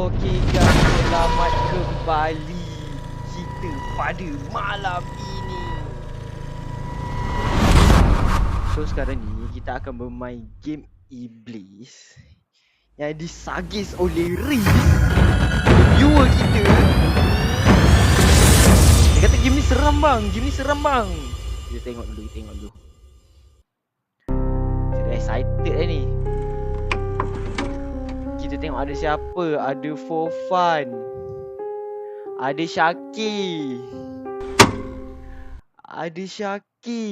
Okey guys, selamat kembali kita pada malam ini. So sekarang ni kita akan bermain game Iblis yang disagis oleh Riz, viewer kita. Dia kata game ni seram bang, game ni seram bang. Kita tengok dulu, kita tengok dulu. Saya dah excited dah ni. Kita tengok ada siapa. Ada For Fun, ada Syaki, ada Syaki.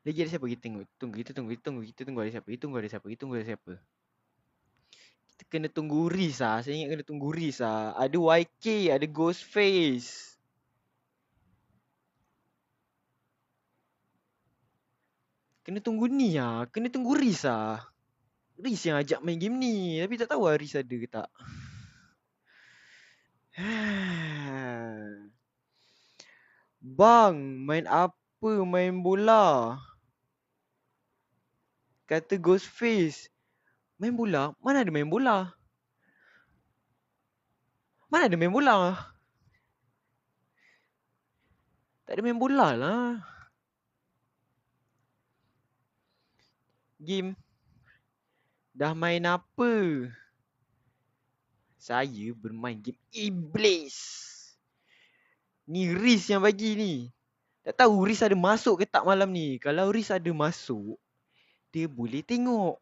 Lagi ada siapa? Kita tengok. Kita tunggu ada siapa. Kita kena tunggu Riz lah. Saya ingat kena tunggu Riz lah. Ada YK, ada Ghostface. Kena tunggu ni lah. Kena tunggu Riz lah. Riz yang ajak main game ni. Tapi tak tahu lah Riz ada ke tak. Bang, main apa? Main bola. Kata Ghostface. Main bola? Mana ada main bola? Mana ada main bola? Tak ada main bola lah. Game. Dah main apa? Saya bermain game Iblis. Ni Riz yang bagi ni. Tak tahu Riz ada masuk ke tak malam ni. Kalau Riz ada masuk, dia boleh tengok.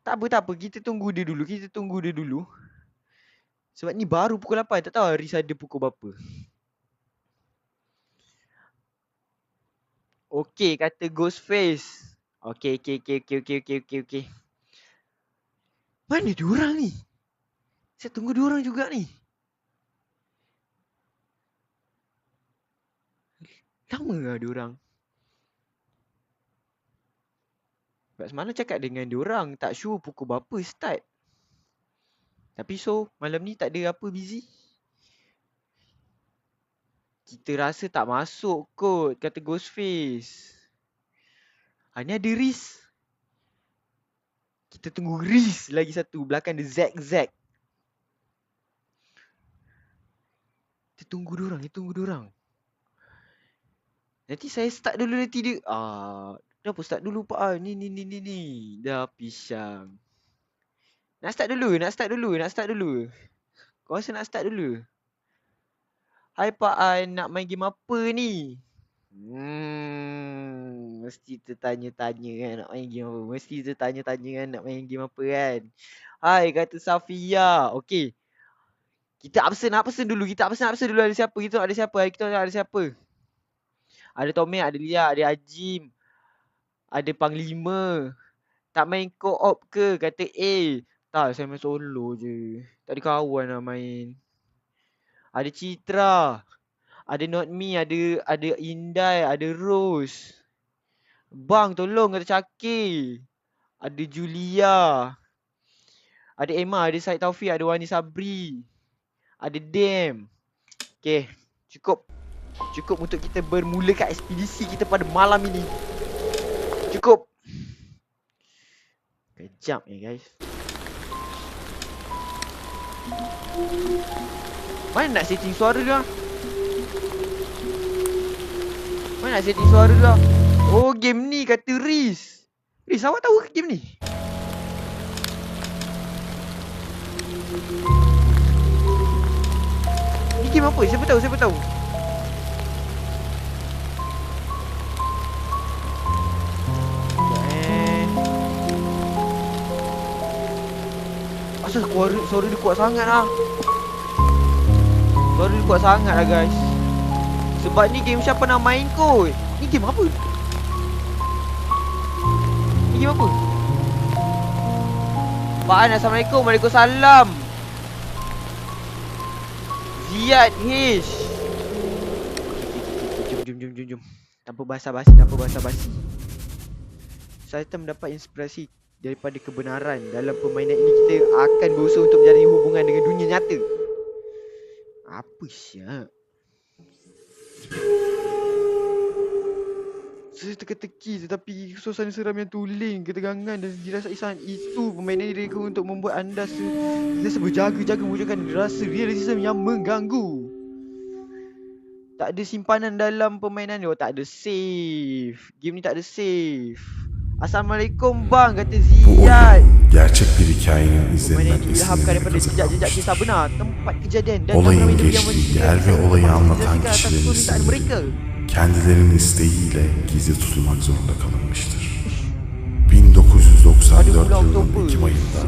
Tak apa. Kita tunggu dia dulu. Sebab ni baru pukul 8. Tak tahu Riz ada pukul berapa. Okey, kata Ghostface. Okey. Mana diorang ni? Saya tunggu diorang juga ni. Lama lah diorang. Sebab semalam cakap dengan diorang, tak sure pukul berapa start. Tapi so, malam ni tak ada apa busy. Kita rasa tak masuk kot, kata Ghostface. Ni ada Riz. Kita tunggu Riz lagi satu. Belakang ada Zack. Kita tunggu diorang. Nanti saya start dulu nanti dia. Kenapa start dulu Pak? Ni. Dah pisang. Nak start dulu. Kau rasa nak start dulu? Hai Pak An, nak main game apa ni? Mesti tertanya-tanya kan nak main game apa. Kan? Hai, kata Safia. Okey. Kita absen dulu. Ada siapa? Kita tengok ada siapa. Ada Tomek, ada Lia, ada Ajim. Ada Panglima. Tak main co-op ke? Kata A. Tak, saya main solo je. Tak ada kawan nak main. Ada Citra. Ada Not Me, ada Indai, ada Rose. Bang, tolong kata Cakir. Ada Julia. Ada Emma, ada Syed Taufik, ada Wani Sabri. Ada Dem. Okay, cukup untuk kita bermulakan ekspedisi kita pada malam ini. Cukup. Kejap ni guys. Mana nak setting suara dia? Oh, game ni kata Riz. Riz, awak tahu ke game ni? Ni game apa? Siapa tahu? Asal suara dia kuat sangat lah. Guys. Sebab ni game siapa nak main kot. Ni game apa? Pak An, Assalamualaikum. Waalaikumsalam. Ziyad Hish. Jom. Tanpa basa-basi. Saya mendapat inspirasi daripada kebenaran. Dalam permainan ini kita akan berusaha untuk menjalani hubungan dengan dunia nyata. Apa siap? Saya teka-teki tetapi suasana seram yang tuling, ketegangan dan dirasai sangat itu permainan direka untuk membuat anda sentiasa berjaga-jaga mewujudkan rasa realisme yang mengganggu. Tak ada simpanan dalam permainan ni. Oh, tak ada save. Game ni tak ada save. Assalamualaikum bang, kata Bu Ziyad. oyun gerçek bir hikayenin Permainan izlerinden ini diilhamkan esinlenerek daripada jejak-jejak kisah hazırlanmıştır. benar, tempat kejadian dan Olayın nama-nama individu yang geçtiği menjadi yer ve olayı anlatan atas kişilerin permintaan mereka. isimleri kendilerinin isteğiyle gizli tutulmak zorunda kalınmıştır. 1994 yılının Ekim ayında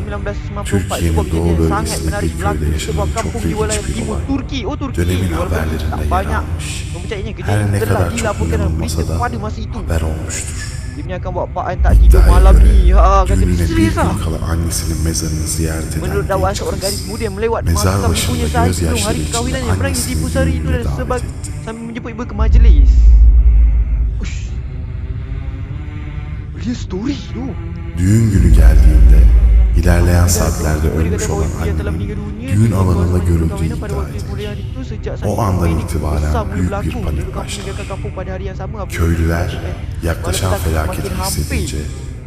Türkiye'nin doğu bölgesinde bir köyde yaşanan çok ilginç bir olay dönemin haberlerinde yer almış. Her ne kadar çok inanılmasa da haber olmuştur. Dia akan buat Pak An tak tidur İddiaya malam göre ni. Ha, kata düğününe bir serius gün lah. kala annesinin mezarını ziyaret eden Menurut dakwaan genç seorang gadis kız muda yang melewat mezar makam başında ibunya saat sebelum gözyaşları hari içinde perkahwinannya menangis annesini ibu sehari itu düğününe dan davet etti. sambil menjemput ibu ke majlis. Ush. Dia story tu. Düğün günü geldiğinde ilerleyen saatlerde ölmüş olan annenin düğün alanında görüldüğü iddia edilir. O andan itibaren büyük bir panik başlar. Köylüler yaklaşan felaketi hissedince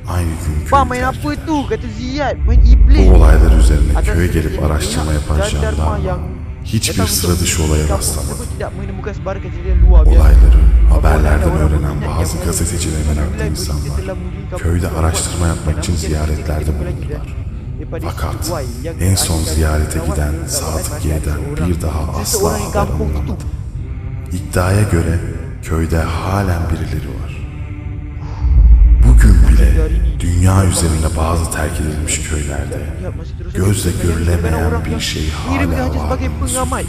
aynı gün Bang, köyü main terk apa eder. tu? Kata Ziyad, main iblis. Bu olaylar üzerine Atas köye gelip kejadian araştırma ini, yapan jandarma yang jandarma hiçbir datang sıra untuk dışı olaya kampung rastlamadı. tersebut tidak menemukan sebarang kejadian luar biasa. Olayları haberlerden öğrenen bazı gazeteci ve meraklı insanlar köyde araştırma yapmak için ziyaretlerde bulundular. Fakat en son ziyarete giden Sadık Y'den bir daha asla haber alınamadı. İddiaya göre köyde halen birileri var. Bugün bile dünya üzerinde bazı terk edilmiş köylerde gözle görülemeyen bir şey hala varlığını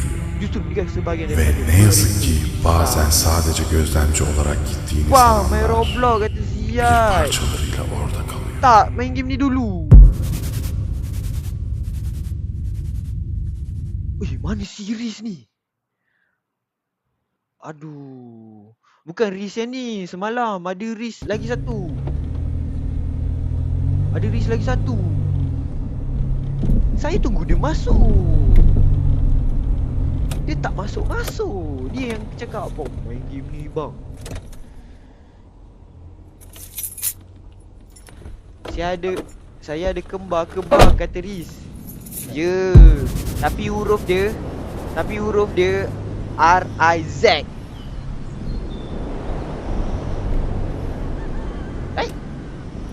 sürdürüyor. Ve ne yazık ki bazen sadece gözlemci olarak gittiğiniz Bang, main zamanlar Roblox kata bir Ziyad. parçalarıyla orada kalıyor. Tak, main game ni dulu. Weh, mana series ni? Aduh. Bukan Riz yang ni. Semalam ada Riz lagi satu. Ada Riz lagi satu. Saya tunggu dia masuk. Dia tak masuk-masuk. Dia yang cakap, "Bang, main game ni bang." Saya ada kembar kata Riz. Ya. Tapi huruf dia R-I-Z.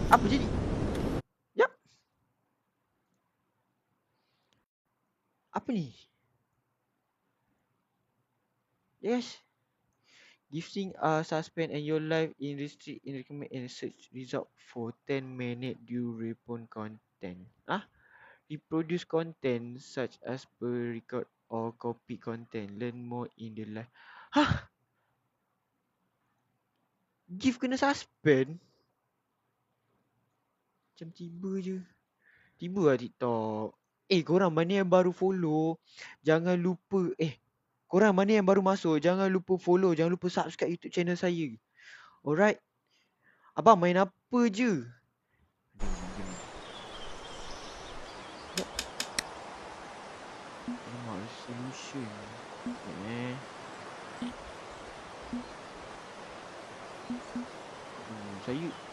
Apa jadi? Yap. Apa ni? Yes. Gifting suspend and your life in restrict in recommend and search result for 10 minute due upon content. Reproduce content such as per record or copy content. Learn more in the live. Gift kena suspend? Macam tiba je. Tiba lah TikTok. Korang mana yang baru follow, jangan lupa. Korang mana yang baru masuk, jangan lupa follow, jangan lupa subscribe YouTube channel saya. Alright. Abang main apa je? Alamak, resolution.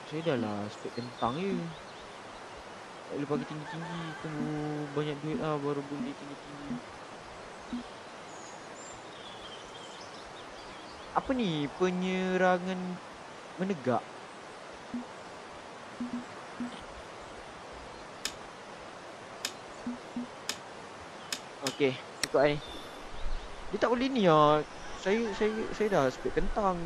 Saya dah lah spek kentang je. Tak boleh bagi tinggi-tinggi. Tunggu banyak duit lah baru boleh tinggi-tinggi. Apa ni? Penyerangan menegak. Okey, ikut ni. Dia tak boleh ni lah. Saya dah spek kentang.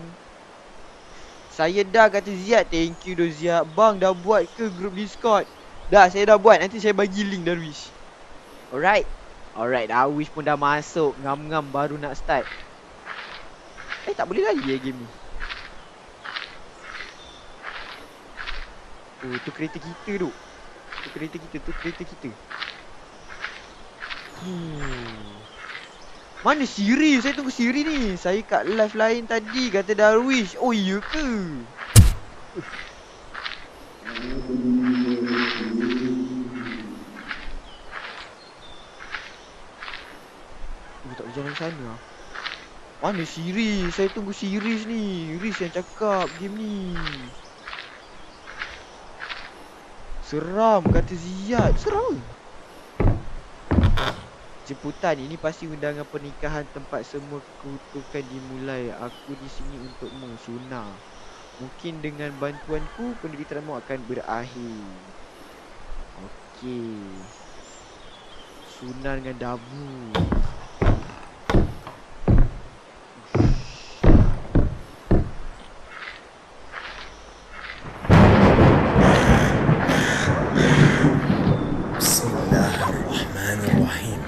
Saya dah kata Ziyad. Thank you doh Ziyad. Bang dah buat ke grup Discord? Dah, saya dah buat. Nanti saya bagi link Darwish. Alright. Darwish pun dah masuk. Ngam-ngam baru nak start. Tak boleh lagi game ni. Oh, tu kereta kita tu. Tu kereta kita. Mana Siri? Saya tunggu Siri ni. Saya kat live lain tadi kata Darwish. Oh iya ke? Tak boleh jalan sana lah. Mana si Riz? Saya tunggu si Riz ni. Riz yang cakap game ni. Seram kata Ziyad. Seram. Jemputan ini pasti undangan pernikahan tempat semua kutukan dimulai. Aku di sini untukmu, Suna. Mungkin dengan bantuanku penderitaanmu akan berakhir. Okey. Suna dengan Dabu. Bismillahirrahmanirrahim.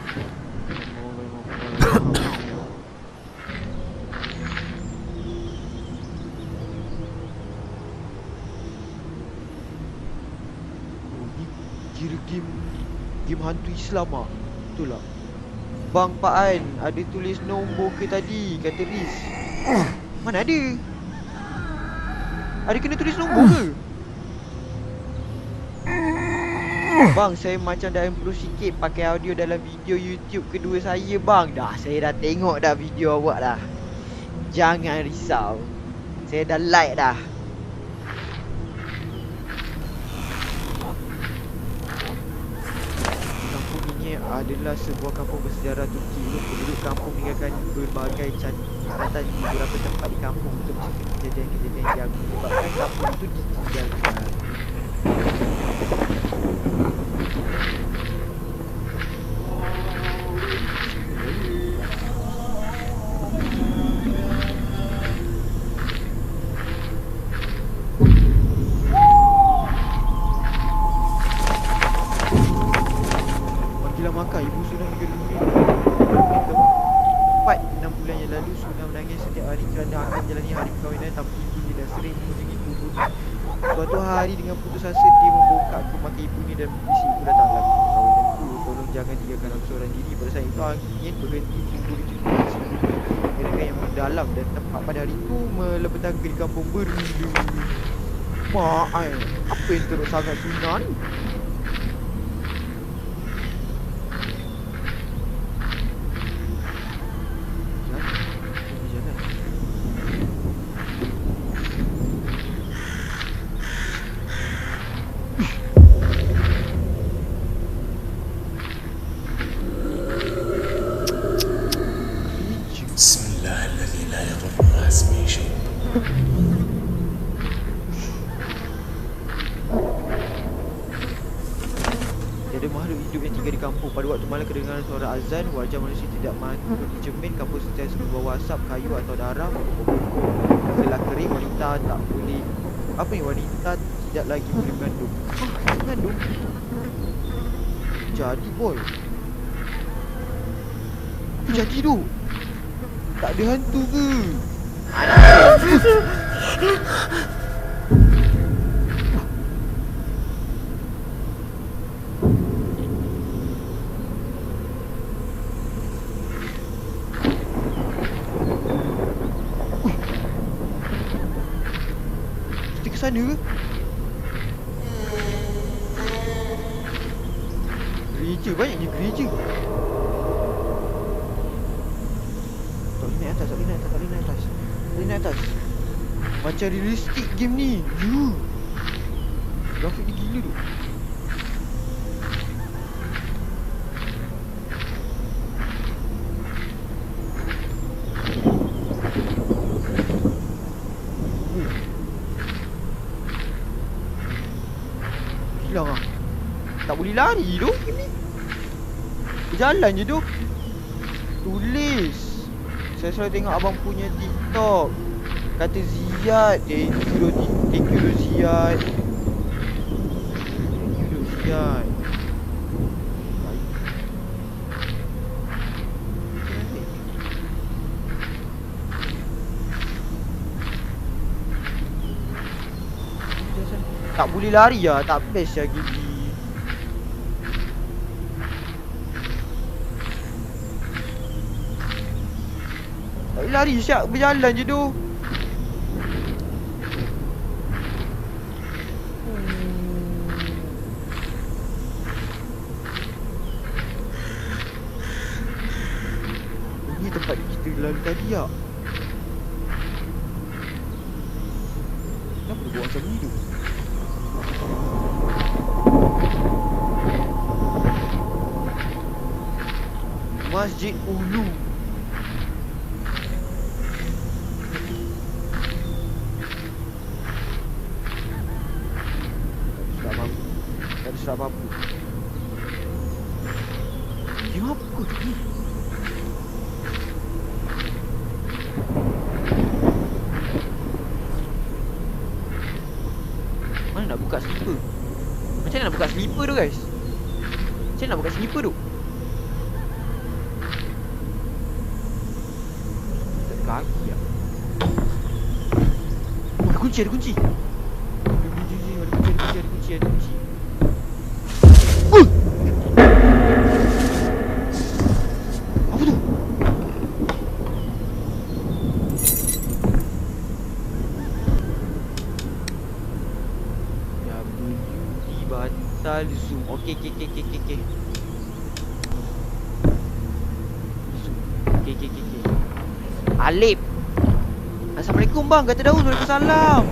Oh, ni kira game hantu Islam ah. Betul lah. Bang Pak An, ada tulis nombor ke tadi? Kata Riz. Mana ada? Ada kena tulis nombor ke? Bang, saya macam dah improve sikit pakai audio dalam video YouTube kedua saya bang. Dah, saya dah tengok dah video awak dah. Jangan risau. Saya dah like dah. Kampung ini adalah sebuah kampung bersejarah Turki. Penduduk kampung meninggalkan berbagai catatan di beberapa tempat di kampung untuk menceritakan kejadian-kejadian yang menyebabkan kampung itu ditinggalkan. Panggilan makan ibu Suna mengeluri 4-6 bulan yang lalu. Suna menangis setiap hari kerana akan menjalani hari perkahwinan tanpa ibunya dan sering mengunjungi ibunya. Suatu hari dengan putus asa dia membongkar ke mata ibunya dan berbisik, "Ibu datanglah ke perkahwinanku. Tolong jangan tinggalkan aku seorang diri." Pada saat itu angin berhenti timbul di situasi mereka yang mendalam dan tempat pada hari itu melebetkan di kampung bermula. Mak, apa yang teruk sangat Suna ni? Bismillahirrahmanirrahim. La yadurru ma'a ismihi syai'. Tiada makhluk hidup yang tinggal di kampung. Pada waktu malam kedengaran suara azan, wajah manusia tidak mampu dicermin. Kampung sentiasa berbawa asap, kayu atau darah. Setelah kering, wanita tak boleh. Apa ni? Wanita tidak lagi boleh mengandung. Mengandung? Jadi boy. Apa jadi tu? Tak ada hantu ke? Kita ke sana ke? Gereja, banyaknya gereja. Tak boleh naik atas, tak boleh naik atas, tak boleh naik atas. Tak boleh naik atas. Macam realistik game ni. Grafik ni gila tu. Hilang ah. Tak boleh lari tu game ni. Berjalan je tu. Tulis. Saya selalu tengok abang punya TikTok. Kata Ziyad. Thank you Ziyad. Thank you Ziyad. Tak boleh lari lah. Tak best lah game ni. Tak boleh lari siap. Berjalan je tu. Ini tempat kita lalu tadi ya. Kenapa dia buat macam ni tu? Masjid Ulu. Tak ada surat apa-apa. Game apa tu ni? Mana nak buka slipper? Macam mana nak buka slipper tu guys? Macam mana nak buka slipper tu? Tak ada kaki lah. Oh, ada kunci, ada kunci. Ada kunci. Apa tu? WD batal zoom. Okey. Zoom. Okey. Alip. Assalamualaikum bang. Kata Daud. Waalaikumsalam.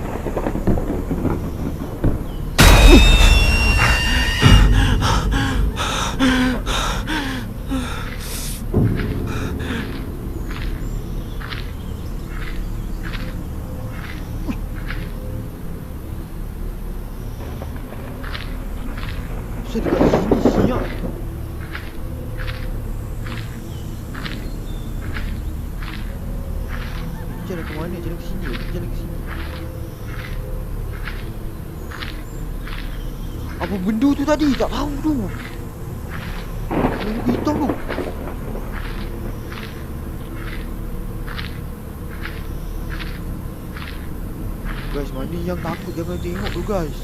Saya dekat sini siap. Jalan ke mana? Jalan ke sini. Apa benda tu tadi? Tak tahu tu. Benda hitam tu. Guys, mana yang takut jangan tengok tu guys.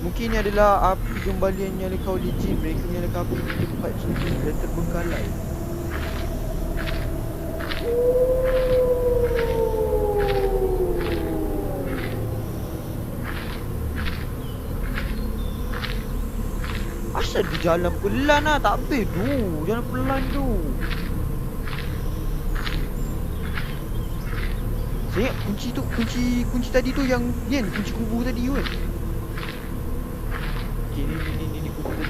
Mungkin ni adalah api gembalian yang kau licin. Mereka menyalakan api di tempat sunyi dan terbengkalai. Asal dia jalan pelan lah. Tak habis tu. Jalan pelan tu. Saya ingat kunci tu. Kunci tadi tu yang Yen, kunci kubur tadi kan. Okay, ni kubur tadi.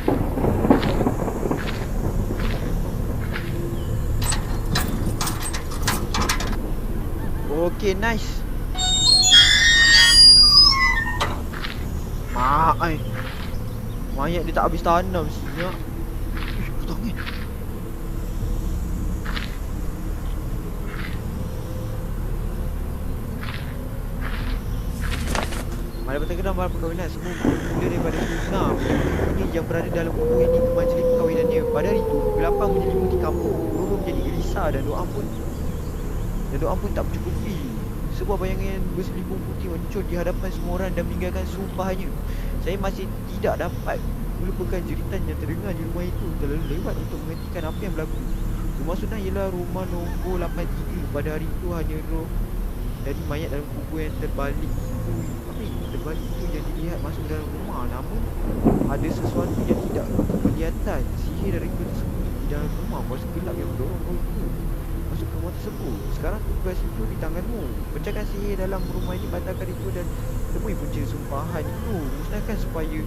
Okay, nice. Mak ai. Mayat dia tak habis tanam siap. Kau tahu kan? Malam petang malam perkahwinan semua bermula daripada Sunnah. Ini yang berada dalam kubur ini ke majlis perkahwinannya. Pada hari itu, kegelapan menyelimuti kampung. Guru menjadi gelisah dan doa pun tak mencukupi. Sebuah bayangan berselubung putih muncul di hadapan semua orang dan meninggalkan sumpahnya. Saya masih tidak dapat melupakan jeritan yang terdengar di rumah itu. Terlalu lewat untuk menghentikan apa yang berlaku. Rumah Sunnah ialah rumah nombor 83. Pada hari itu hanya roh dari mayat dalam kubur yang terbalik itu. Apa ini? Terbalik itu yang dilihat masuk dalam rumah. Namun ada sesuatu yang tidak kelihatan. Sihir dari itu tersembunyi di dalam rumah. Kuasa gelap yang mendorong roh itu masuk ke rumah tersebut. Sekarang tugas itu di tanganmu. Pecahkan sihir dalam rumah ini, batalkan itu dan temui punca sumpahan itu. Musnahkan supaya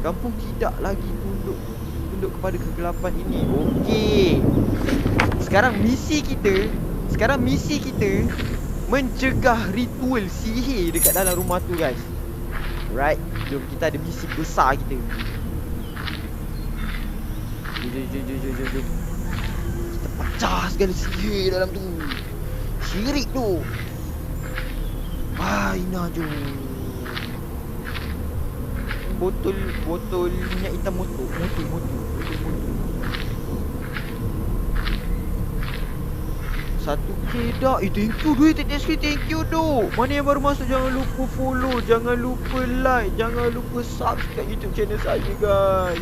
kampung tidak lagi tunduk kepada kegelapan ini. Okey. Sekarang misi kita mencegah ritual sihir dekat dalam rumah tu guys. Right. Jom kita ada misi besar kita. Jom. Kita pecah segala sihir dalam tu. Syirik tu. Ina jom. Botol minyak hitam motor. Satu K dah. Thank you duit thank you duk. Mana yang baru masuk jangan lupa follow, jangan lupa like, jangan lupa subscribe YouTube channel saya guys.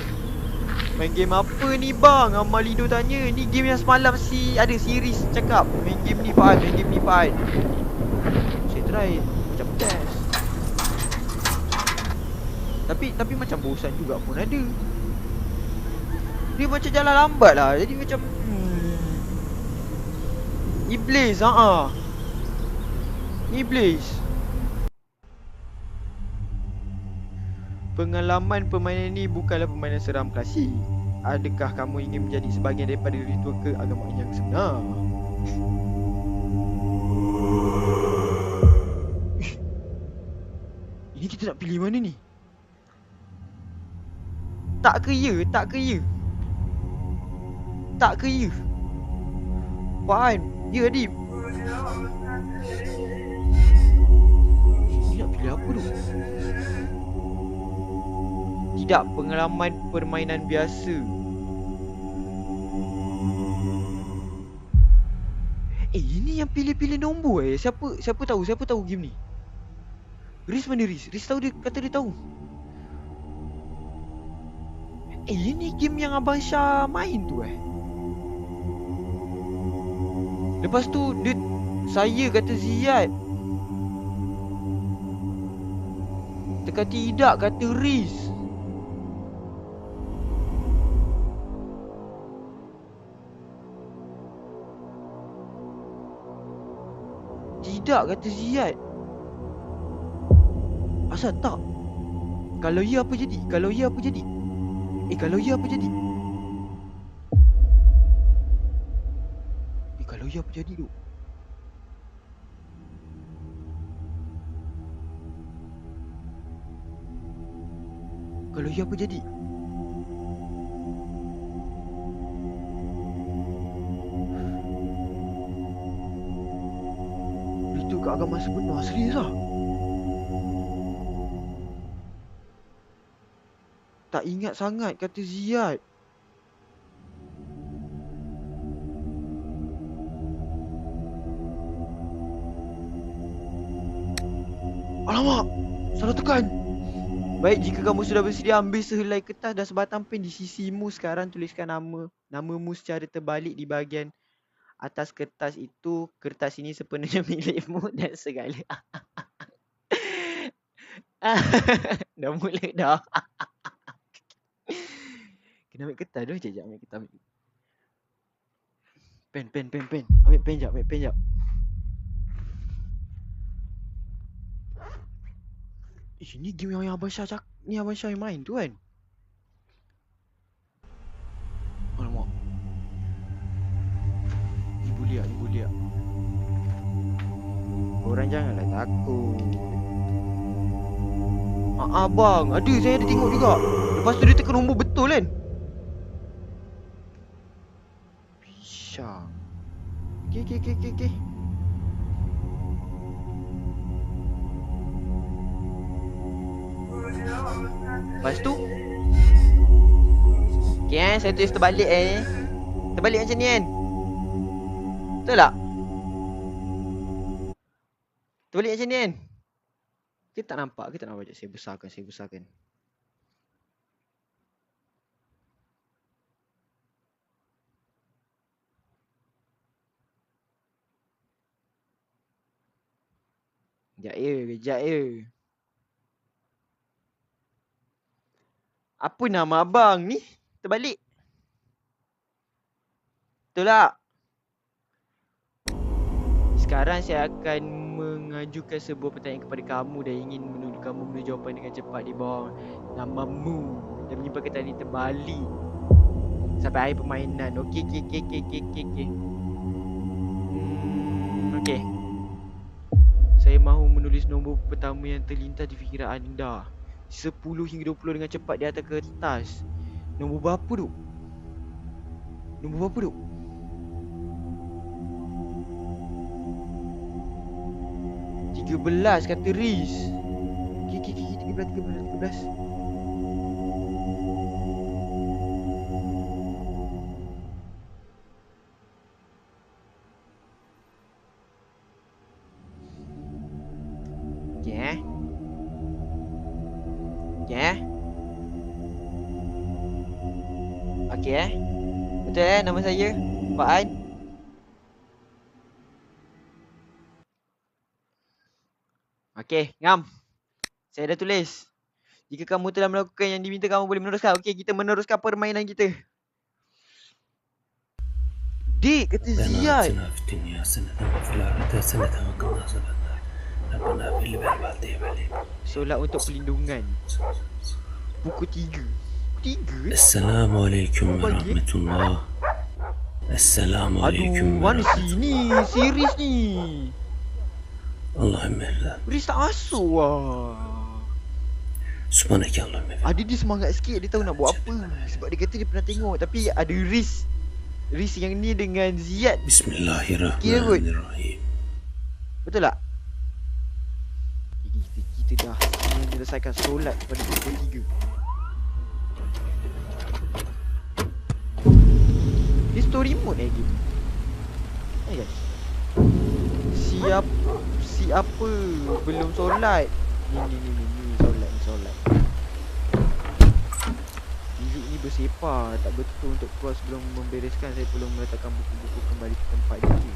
Main game apa ni bang? Amalido tanya. Ni game yang semalam ada series cakap. Main game ni fun. Saya try macam test. Tapi macam bosan juga pun ada. Dia macam jalan lambat lah. Jadi macam Iblis, Iblis. Pengalaman permainan ini bukanlah permainan seram klasik. Adakah kamu ingin menjadi sebahagian daripada ritual keagamaan yang sebenar? Ini kita nak pilih mana ni? Tak ke ya? Tak ke ya? Tak ke ya? Faham? Ya, Adib. Ini nak pilih apa tu? Tidak, pengalaman permainan biasa. Ini yang pilih-pilih nombor Siapa tahu game ni? Riz mana Riz? Riz tahu, dia kata dia tahu. Ini game yang Abang Syah main tu Lepas tu saya kata Ziyad. Tekan tidak kata Riz. Tidak kata Ziyad. Asal tak? Kalau ya apa jadi? Kalau ya apa jadi? Kalau ya apa jadi? Kalau ya apa jadi tu? Kalau ya apa jadi? Itu ke agama sebenar, serius lah. Tak ingat sangat kata Ziyad. Alamak, salah tekan. Baik, jika kamu sudah bersedia, ambil sehelai kertas dan sebatang pen di sisimu. Sekarang tuliskan namamu secara terbalik di bahagian atas kertas itu. Kertas ini sepenuhnya milikmu dan segala. Dah mula dah. Kena ambil kertas dulu. Sekejap ambil kertas. Pen. Ambil pen jap. Ini game yang Abang Syah ni Abang Syah yang main tu kan? Alamak. Ni buliak. Korang janganlah takut. Abang, saya ada tengok juga. Lepas tu dia tekan nombor betul kan? Syah. Okay. Lepas tu okay, saya tulis terbalik Terbalik macam ni kan? Betul tak? Terbalik macam ni kan? Kita tak nampak je. Saya besarkan. Sekejap ya. Apa nama abang ni? Terbalik. Betul tak? Sekarang saya akan mengajukan sebuah pertanyaan kepada kamu dan ingin menuduh kamu menuju jawapan dengan cepat di bawah namamu dan menyimpan kertas ini terbalik sampai akhir permainan. Okey. Okey. Saya mahu menulis nombor pertama yang terlintas di fikiran anda. 10 hingga 20 dengan cepat di atas kertas. Nombor berapa tu? 13 kata Riz. Okay, 13. Okay. Betul nama saya Pak An. Okey, ngam. Saya dah tulis. Jika kamu telah melakukan yang diminta, kamu boleh meneruskan. Okey, kita meneruskan permainan kita. Dik, kata ربنا Ziyad. آتنا في الدنيا حسنة وفي الآخرة حسنة وقنا عذاب النار ربنا هب لي من لدنك وليا Solat untuk perlindungan. Pukul 3. Pukul 3? السلام عليكم Pagi. ورحمة الله. السلام عليكم Aduh, mana ورحمة sini? Series ni. اللهم اهدنا Riz tak masuk lah. سبحانك اللهم وبحمدك. Ada dia semangat sikit, dia tahu nak buat apa. Sebab dia kata dia pernah tengok. Tapi ada Riz. Riz yang ni dengan Ziyad. بسم الله الرحمن الرحيم. Betul tak? Kita dah menyelesaikan solat pada pukul 3. Ni story mode lagi. Guys. Siapa belum solat? Ni solat. Izuk ni bersepah, tak betul untuk keluar sebelum membereskan. Saya perlu meletakkan buku-buku kembali ke tempat dia.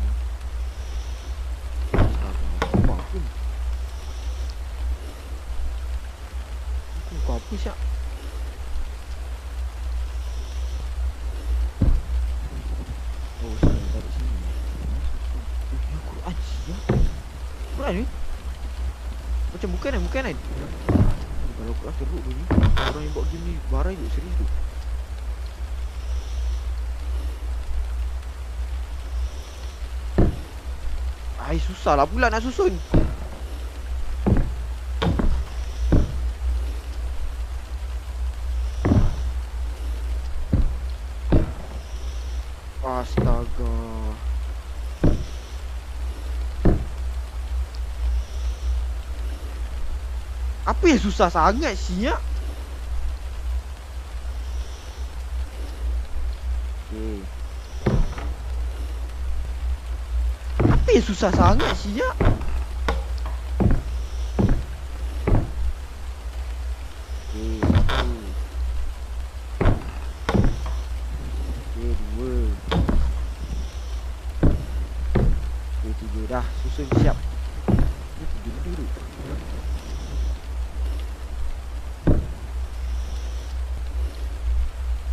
Apa pun. Kau apa siap? Oh, sini, taruh sini. Quran siap. Quran ni? Macam bukan kan? Kalau Quran teruk tu ni. Orang yang buat game ni barai je serius tu. Ai, susah lah pula nak susun. Astaga. Apa yang susah sangat siap? Okay. Apa yang susah sangat siap? Okay, satu. Okay, dua. Okay, tiga. Dah, susun siap. Ni tiga dulu.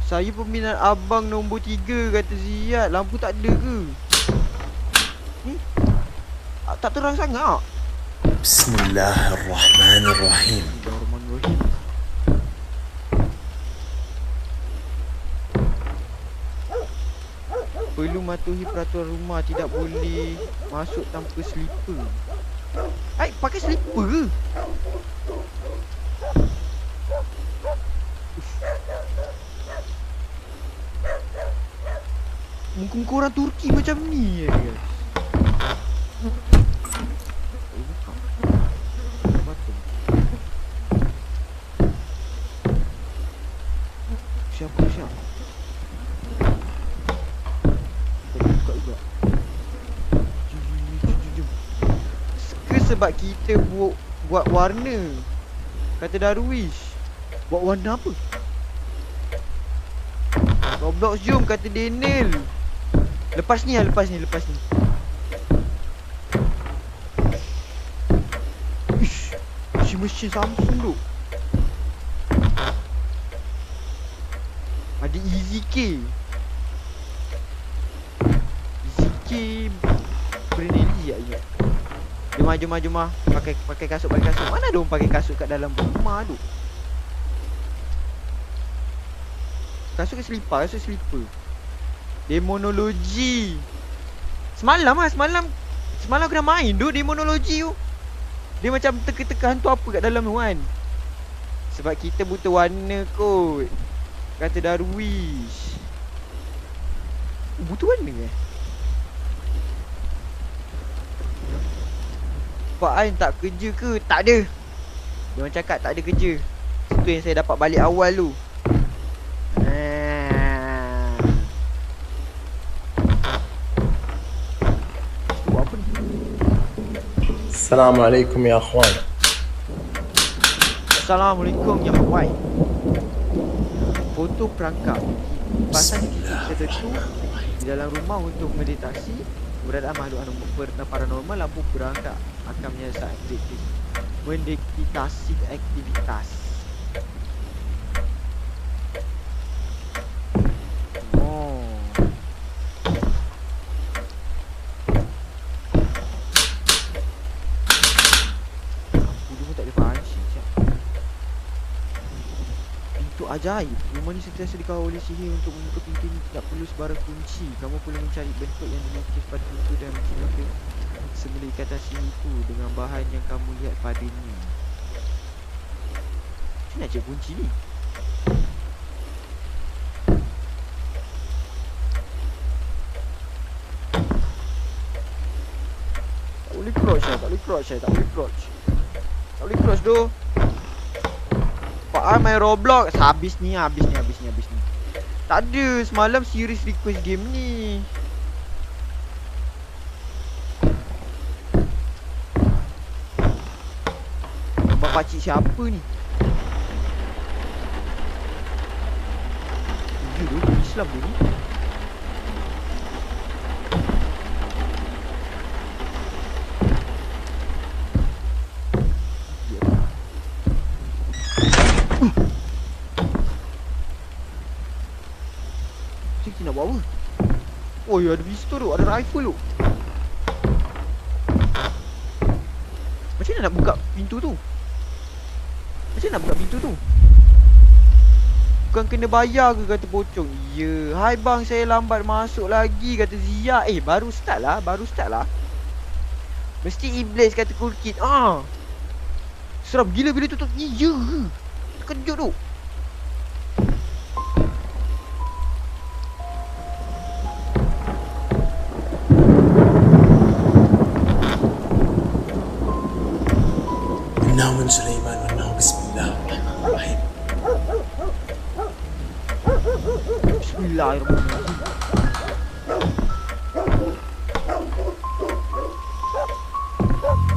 Saya peminat abang nombor 3, kata Ziyad. Lampu tak ada ke? Tak terang sangat. بسم الله الرحمن الرحيم. Bismillahirrahmanirrahim. Perlu mematuhi peraturan rumah. Tidak boleh masuk tanpa slipper. Pakai slipper ke? Muka-muka orang Turki macam ni guys. Siapa? Kita buka juga. Jom. Ke sebab kita buat warna. Kata Darwish. Buat warna apa? Roblox jom, kata Daniel. Lepas ni. Ish, mesin Samsung tu. Ada EZK Bernelli tak ingat. Jom. Pakai kasut. Mana ada orang pakai kasut kat dalam rumah tu? Kasut ke selipar? Kasut selipar. Demonologi. Semalam aku dah main tu demonologi tu. Dia macam teka-teka hantu apa kat dalam tu kan. Sebab kita butuh warna kot, kata Darwish. Butuh warna Pak Ain tak kerja ke? Tak ada. Dia orang cakap tak ada kerja. Itu yang saya dapat balik awal tu. Assalamualaikum ya akhwan. Assalamualaikum ya akhwan. Foto perangkap pasang titik tertentu di dalam rumah untuk meditasi. Keberadaan makhluk paranormal, lampu perangkap akan mendeteksi aktivitas. Itu ajaib. Rumah ni sentiasa dikawal oleh sihir. Untuk membuka pintu ini tidak perlu sebarang kunci. Kamu perlu mencari bentuk yang dilukis pada pintu dan menciptakan semula ikatan sihir itu dengan bahan yang kamu lihat padanya. Macam nak cek kunci ni? Tak boleh crouch lah, tak boleh crouch lah, tak boleh crouch. Tak boleh crouch doh. Pak An main Roblox. Habis ni. Tak ada, semalam series request game ni. Abang pakcik siapa ni? Ya dulu Islam dia ni. Kita nak buat apa? Oh ya, ada pistol tu, ada rifle tu. Macam mana nak buka pintu tu? Macam mana nak buka pintu tu? Bukan kena bayar ke kata pocong? Ya, hai bang, saya lambat masuk lagi kata Zia. Baru start lah. Mesti iblis kata cool kid. Seram gila bila tutup ni. Ya. Terkejut tu. إنه من سليمان وإنه بسم الله الرحمن الرحيم. Bismillahirrahmanirrahim.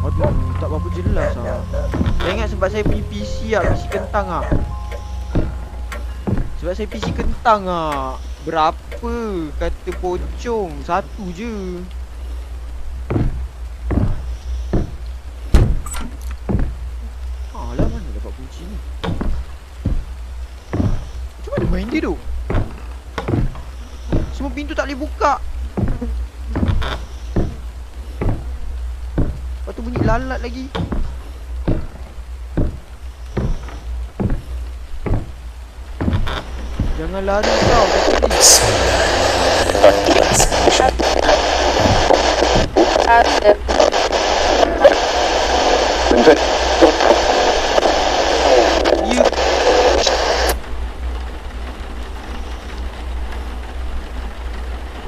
Aduh, tak berapa jelas lah. Saya ingat sebab saya punya PC lah, PC kentang lah. Sebab saya PC kentang lah. Berapa kata pocong? Satu je. Alah, mana dapat kunci ni? Macam mana main dia tu? Semua pintu tak boleh buka. Lepas tu bunyi lalat lagi. Jangan lari kau kat sini. You.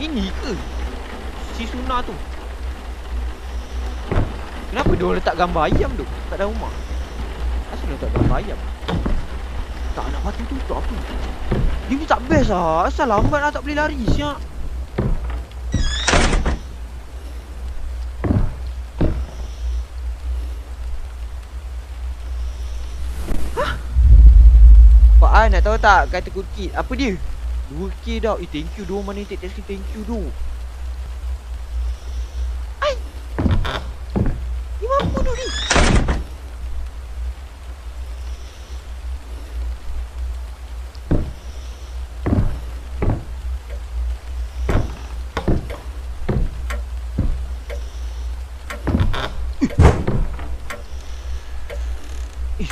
Ini ke si Suna tu? Kenapa dia orang letak gambar ayam tu kat dalam rumah? Asal dia letak gambar ayam? Tak nak mati tu apa? Dia ni tak best lah. Asal lambat lah tak boleh lari siap. Hah? Pak An nak tahu tak kata good kid? Apa dia? 2K dah. Thank you doh. Mana take taxi, thank you doh. Ai. Ni mampu doh ni.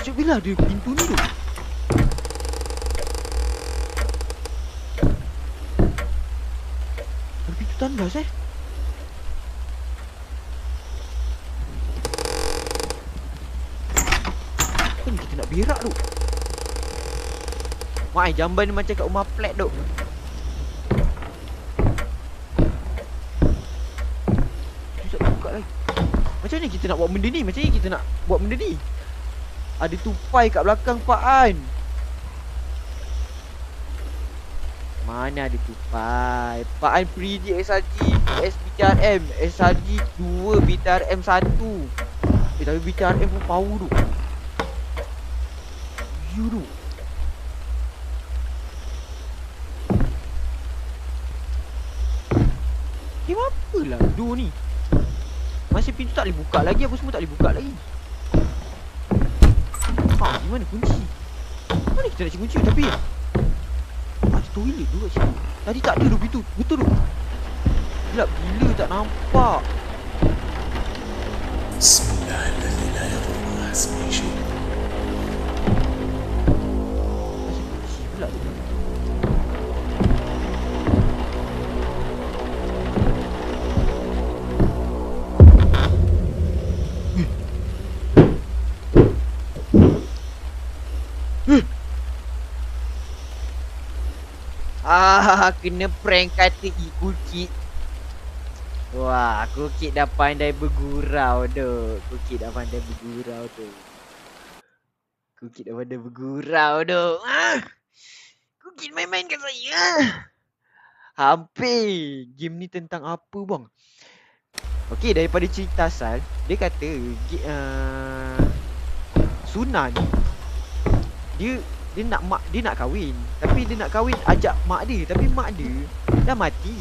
Sejak bila ada pintu ni tu? Ada pintu tandas Kan kita nak berak tu. Mai jamban ni macam kat rumah flat tu. Susah buka lagi. Macam ni kita nak buat benda ni? Macam ni kita nak buat benda ni? Ada tupai kat belakang Pak An. Mana ada tupai? Pak An predict SRG PS BTRM, SRG 2 BTRM 1. Tapi BTRM pun power tu. You tu. Game apalah do ni? Masih pintu tak boleh buka lagi, apa semua tak boleh buka lagi. Di mana kunci? Mana kita nak cari kunci tapi ada toilet tu kat situ. Tadi tak ada tu pintu. Betul tu. Gelap gila tak nampak. Bismillahirrahmanirrahim. Masih kunci. Kena prank kata Kukit. Wah, Kukit dah pandai bergurau tu. Kukit dah pandai bergurau tu. Kukit dah pandai bergurau tu. Kukit main-main kat saya. Hampir. Game ni tentang apa bang? Okey, daripada cerita asal, dia kata Suna ni dia nak kahwin. Tapi dia nak kahwin ajak mak dia, tapi mak dia dah mati.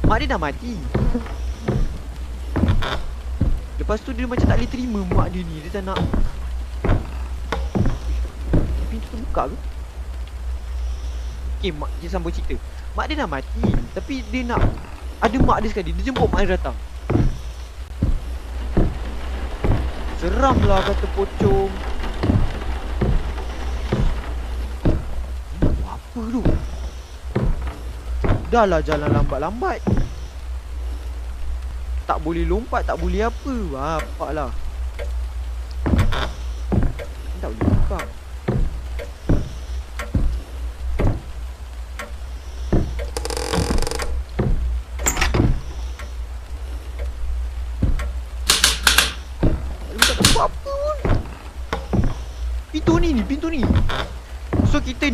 Mak dia dah mati. Lepas tu dia macam tak boleh terima mak dia ni. Dia tak nak. Pintu terbuka ke? Okay, mak dia sambung cerita. Mak dia dah mati, tapi dia nak ada mak dia sekali. Dia jemput mak dia datang. Seram lah kata pocong. Apa tu? Dah lah jalan lambat-lambat. Tak boleh lompat, tak boleh apa. Bapak lah. Tak boleh buka. Tak buat apa pun. Pintu ni. So kita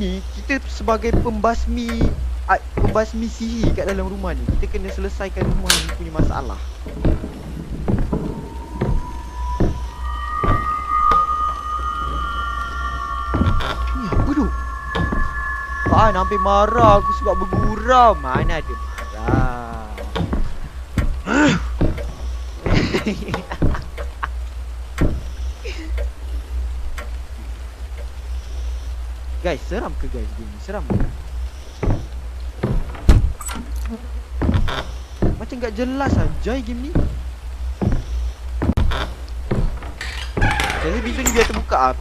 sebagai pembasmi sihir kat dalam rumah ni, kita kena selesaikan rumah ni punya masalah. Ni apa tu? Pak hampir marah aku sebab bergurau. Mana ada marah. Guys, seram ke guys game ni? Seram ke? Macam tak jelas anjay game ni. Jadi pintu ni biar terbuka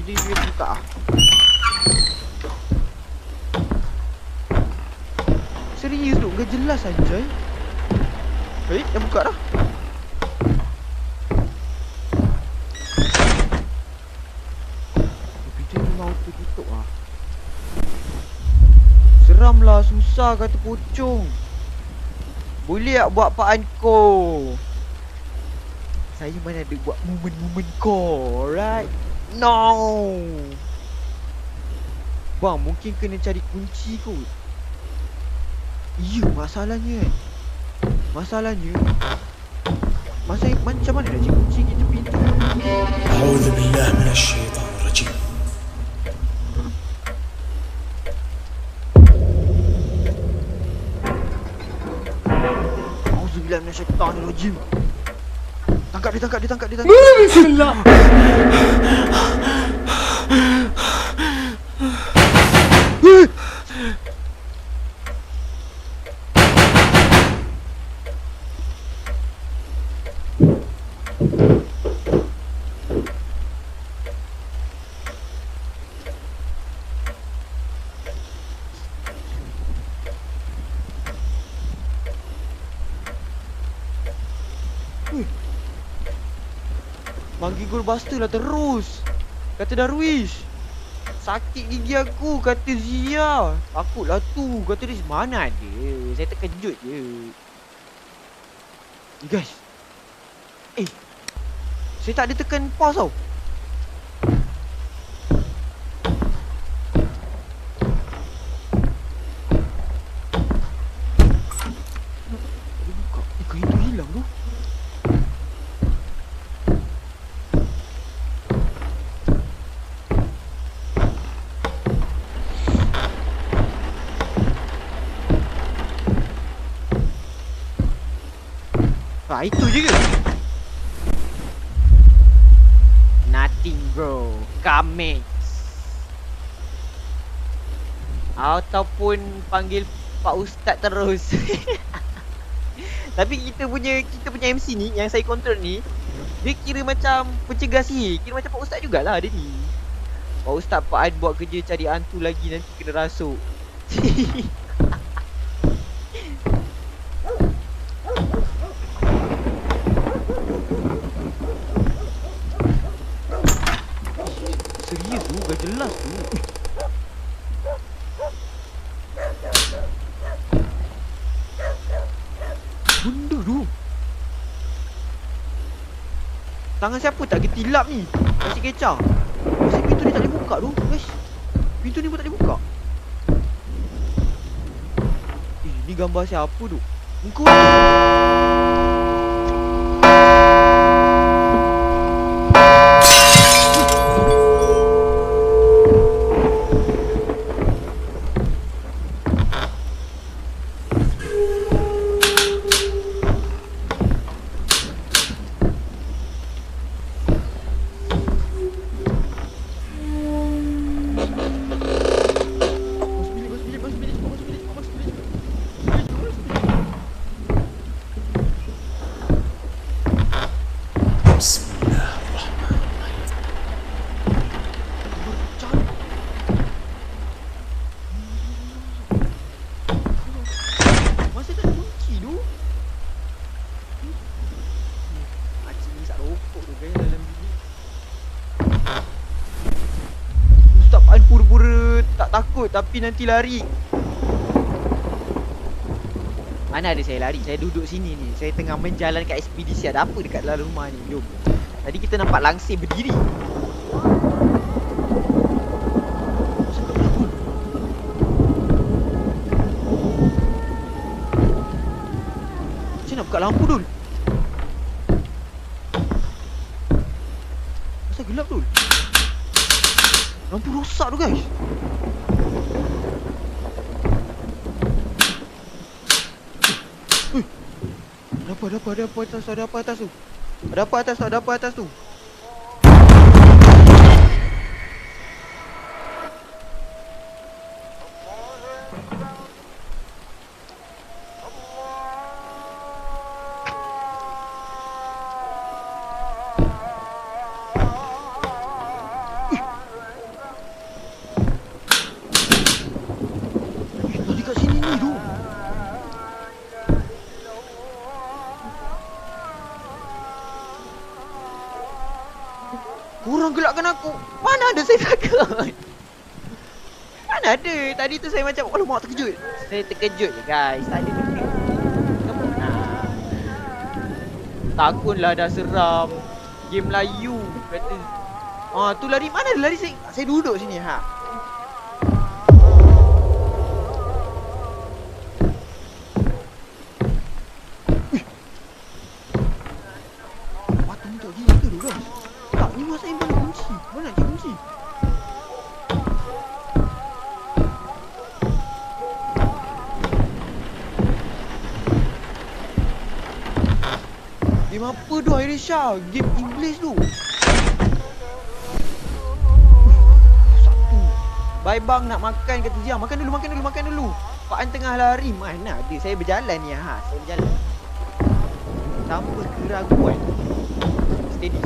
Serius tu, tak jelas anjay. Dah buka dah. Pintu ni memang auto tutup lah. Seram lah, susah kata pocong. Boleh tak buat Pak Anko? Saya mana ada buat momen-momen ko, right? No. Bang, mungkin kena cari kunci kot. Ya, masalahnya macam mana nak cari kunci kita pintu? أعوذ بالله من الشيطان الرجيم. Auzubillahi minasyaitanirrajim. Tangkap dia. Bismillah. Manggil Goldbuster lah terus. Kata Darwish, sakit gigi aku, kata Zia. Takutlah tu, kata dia mana ada. Saya terkejut je. Guys, saya tak ada tekan pause tau. Dia buka, kain tu hilang tu. Itu je ke? Nothing bro. Comics. Ataupun panggil Pak Ustaz terus. Tapi kita punya MC ni, yang saya kontrol ni, dia kira macam pencegah sihir. Kira macam Pak Ustaz jugalah dia ni. Pak Ustaz Pak An buat kerja cari hantu lagi, nanti kena rasuk. Serius tu, gak jelas tu. Tangan siapa tak getilap ni? Nasi kecap. Asal pintu ni tak boleh buka tu guys. Pintu ni pun tak boleh buka. Ni gambar siapa tu? Muka pura-pura tak takut tapi nanti lari. Mana ada saya lari? Saya duduk sini ni. Saya tengah menjalankan ekspedisi. Ada apa dekat dalam rumah ni? Jom. Tadi kita nampak langsir berdiri. Saya nak buka lampu dulu. Asal gelap tu? Lampu rosak tu guys. Ada apa atas tu? Ada apa atas tu? Ada apa atas tu? Ada apa atas tu? Tadi kat sini ni tu. Korang gelakkan aku. Mana ada saya takut. Mana ada. Tadi tu saya macam alamak terkejut. Saya terkejut je guys. Tak ada benda. Takutlah dah seram. Game Melayu kata. Tu lari. Mana ada lari saya duduk sini ha. Patung tu gila tu guys. Tak, ni masa yang mana kunci? Mana nak cari kunci? Game apa tu Airisha? Game English tu. Satu. Bye bang nak makan kata Jia. Makan dulu. Pak An tengah lari. Mana ada? Saya berjalan ni ha. Saya berjalan. Tanpa keraguan. Steady.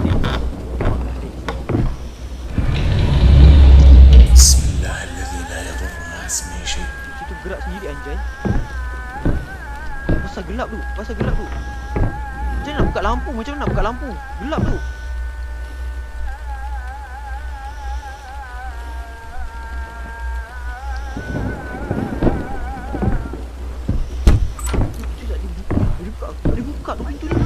Situ gerak sendiri anjay. Pasal gelap tu. Macam mana nak buka lampu? Gelap tu. Boleh buka tu pintu ni.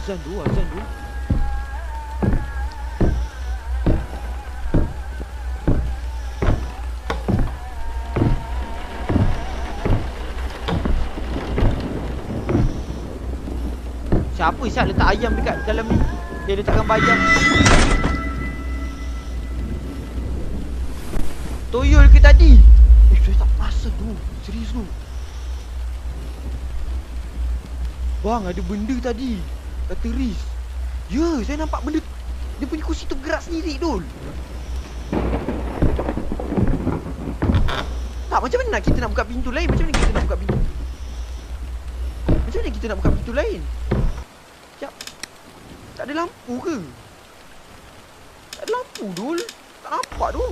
Azan tu. Siapa siap letak ayam dekat dalam ni? Dia letak gambar ayam. Toyol ke tadi? Saya tak perasan tu. Serius tu. Bang, ada benda tadi. Kata Riz. Ya, saya nampak benda. Dia punya kursi tu gerak sendiri tu. Tak, macam mana kita nak buka pintu lain? Macam mana kita nak buka pintu lain? Sekejap. Tak ada lampu ke? Tak ada lampu Dul. Tak nampak tu.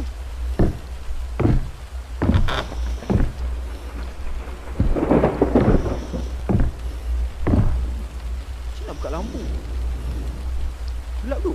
Macam nak buka lampu? Gelap tu.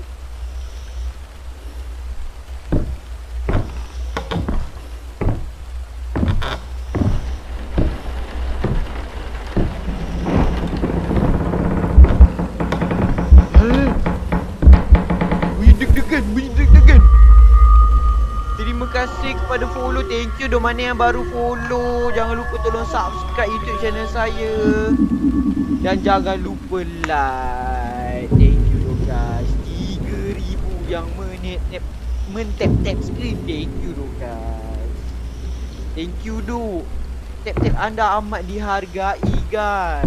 kasih kepada follow. Thank you dong mana yang baru follow. Jangan lupa tolong subscribe YouTube channel saya. Dan jangan lupa like. Thank you dong guys. 3,000 yang mentap-tap screen. Thank you dong guys. Thank you dong. Tap-tap anda amat dihargai guys.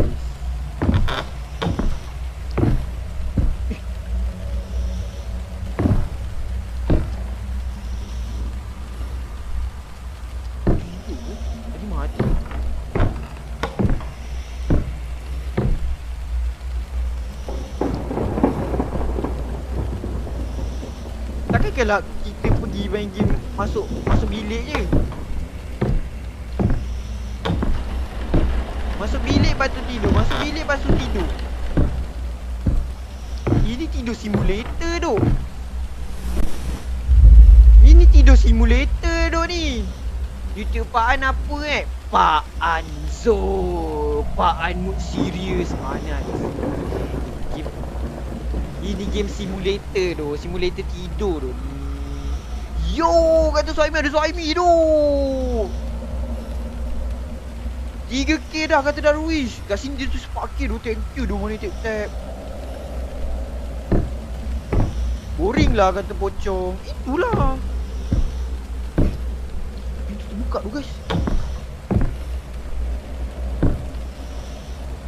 Tadi mati. Takkan kalau kita pergi main game masuk bilik je. Masuk bilik lepas tu tidur. Masuk bilik lepas tu tidur. Ini tidur simulator tu. Ini tidur simulator tu ni. YouTube Pak An apa Pak Anzo. Pak An mood serius. Mana ada game. Ini game simulator tu. Simulator tidur tu. Yo, kata Suhaimi ada Suhaimi tu. 3K dah kata Darwish. Kat sini dia tu 4K tu. Thank you tu mana tap-tap. Boring lah kata pocong. Itulah. Pintu terbuka tu guys.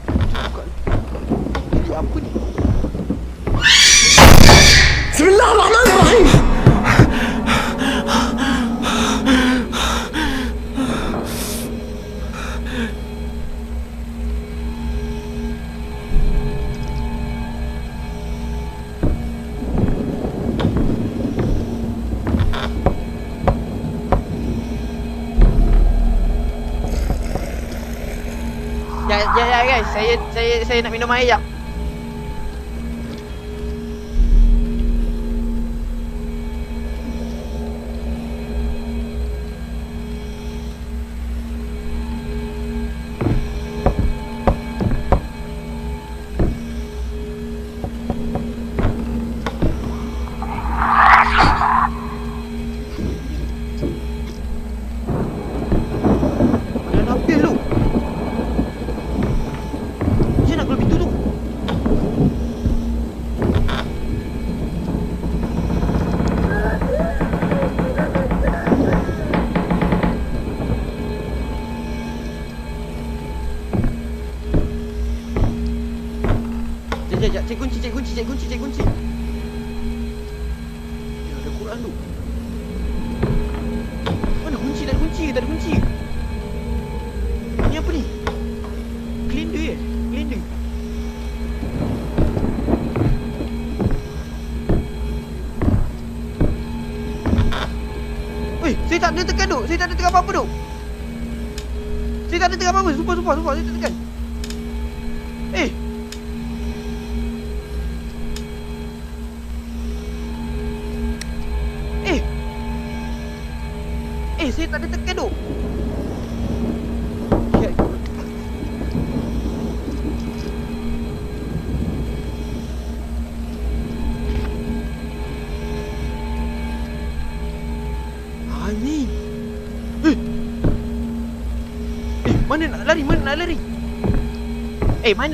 Pintu terbuka tu. Bilik apa ni? Bismillahirrahmanirrahim. Ya guys, saya nak minum air jap. Cik kunci. Ya, ada Quran tu. Mana kunci? Tak ada kunci. Ni apa ni? Kalender. Weh, saya tak ada tekan tu. Saya tak ada tekan apa-apa tu. Saya tak ada tekan apa-apa. Sumpah saya tak tekan. Saya tak ada tekan tu. Ni. Mana nak lari? Mana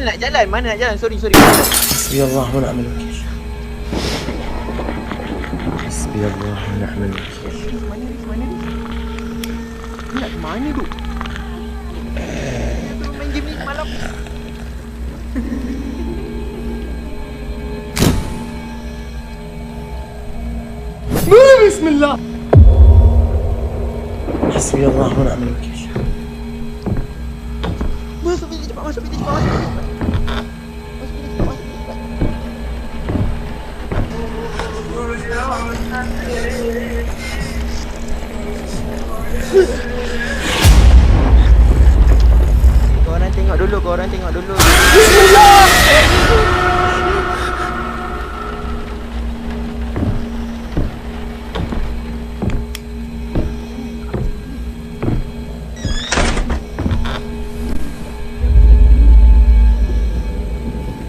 nak jalan? Sorry. Hasbiyallah wa ni'mal wakil. Hasbiyallah wa ni'mal wakil. Nak ke mana tu? Main game ni malam. Bismillah. Hasbiyallah wa ni'mal wakil. Masuk bilik cepat. Korang tengok dulu. Bismillah.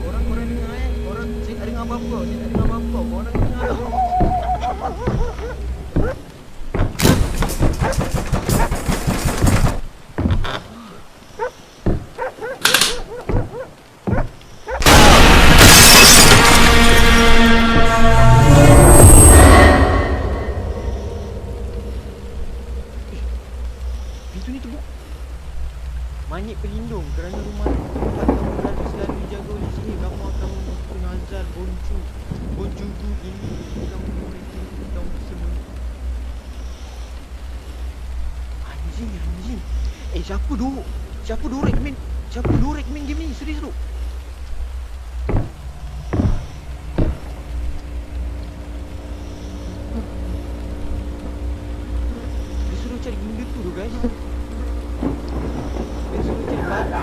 Korang dengar Korang saya tak dengar apa-apa. Korang dengar. Bonjour ini dong semua. Anjing. Siapa dulu recommend? Siapa dulu recommend game ni? Serius tu. Dia suruh cari benda tu guys. Dia suruh cari batu.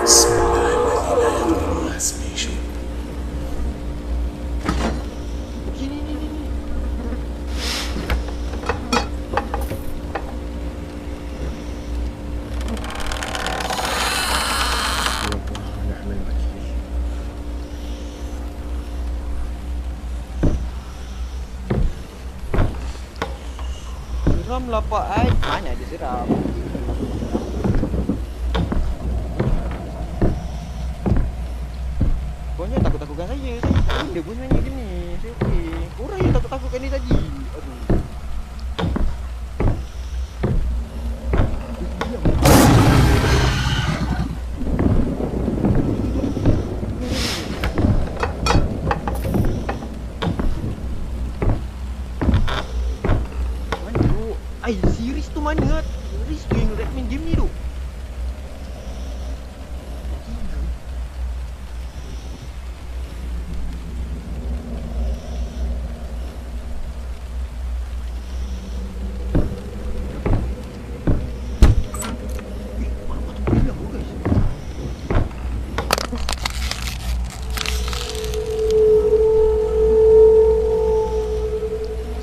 Bismillahirrahmanirrahim. Okay, ni. نعم الوكيل. Seram lah Pak Ai. Mana ada seram? Korang takut-takutkan saya. Saya tak benda pun sebenarnya game ni. Saya okey. Korang yang takut-takutkan ni tadi. Aduh. Mana tu? Series tu mana? Series tu yang recommend game ni tu.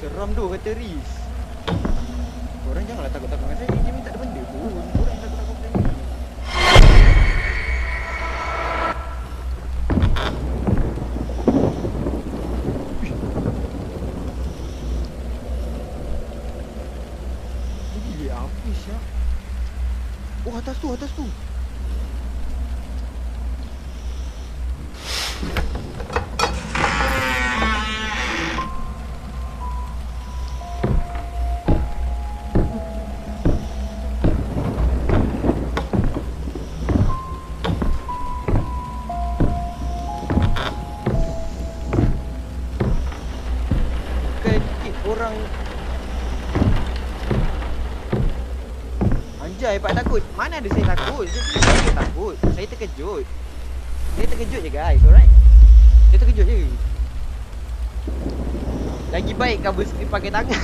Seram tu kata Riz. Korang janganlah takut-takutkan saya. Game ni tak ada benda pun. Korang yang takut-takutkan ni. Ini bilik apa siap? Oh atas tu. Orang anjay Pak takut. Mana ada saya takut? Saya takut. Saya terkejut. Saya terkejut je guys, alright? Saya terkejut je. Lagi baik cover screen pakai tangan.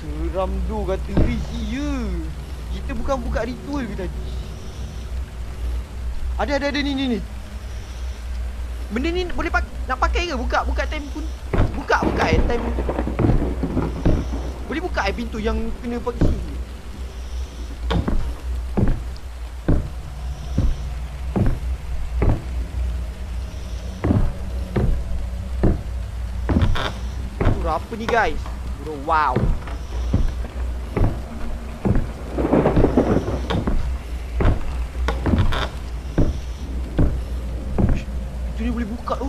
Seram tu kata Riz. Ya. Kita bukan buka ritual ke tadi? Ada ni. Benda ni boleh nak pakai ke? Buka time pun. Buka time. Boleh buka pintu yang kena pakai sini. Surah apa ni guys? Surah wow. Dia boleh buka tu.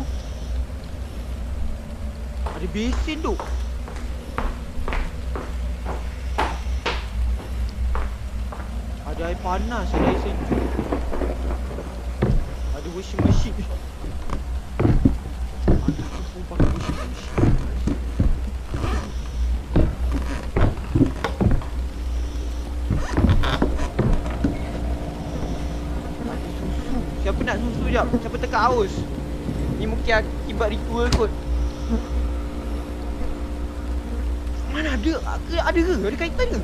Ada besin tu. Ada air panas, ada air sejuk. Ada washing machine. Ada pun pakai washing machine. Ada susu. Siapa nak susu jap? Siapa teka haus? Ni mungkin akibat ritual kot. Mana ada? Ada ke? Ada kaitan ke?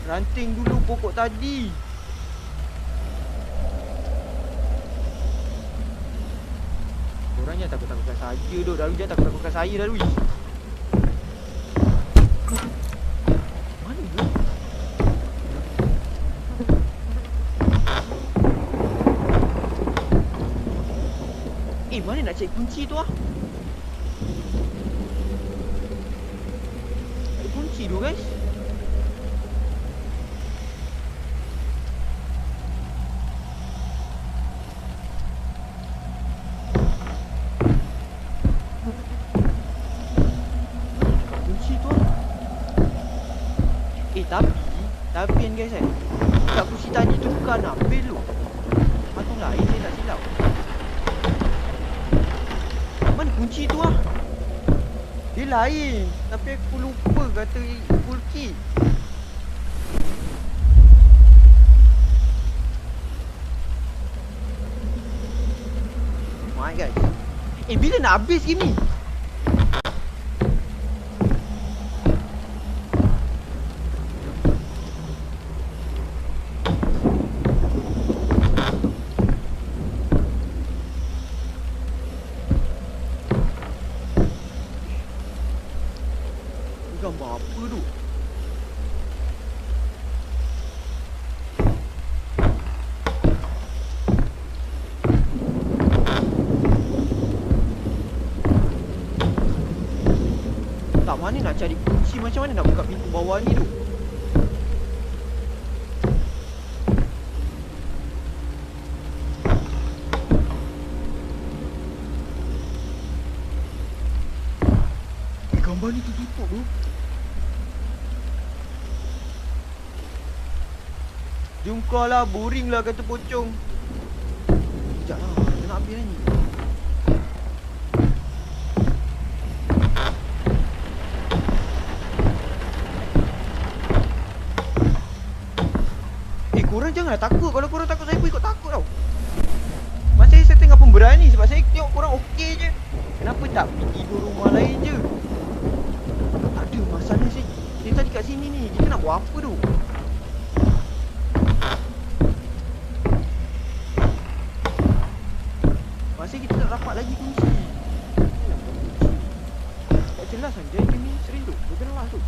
Ranting dulu pokok tadi. Korang jangan takut-takutkan saya tu. Darwi jangan takut-takutkan saya Darwi. Mana tu? Mana nak cek kunci tu ah? Ada kunci tu guys. kunci tu lah. Tapi kan guys kat kursi tadi tu bukan Nabil tu. Patung lain saya tak silap. Mana kunci tu lah? Dia lain. Tapi aku lupa kata full key. My guys. Bila nak habis game ni? Gambar apa tu? Tak, mana nak cari kunci? Macam mana nak buka pintu bawah ni tu? Gambar ni tertutup tu. Jumpa lah, boring lah kata pocong. Sekejap lah, kita nak ambil ni. Korang janganlah takut. Kalau korang takut, saya pun ikut takut tau. Masa saya tengah pemberani sebab saya tengok korang okey je. Kenapa tak pergi tidur rumah lain je? Tak ada masalah saya tadi kat sini ni. Kita nak buat apa tu? Masa kita tak dapat lagi kunci. Tak jelas kan dia ni sering tu. Dia jelas tu.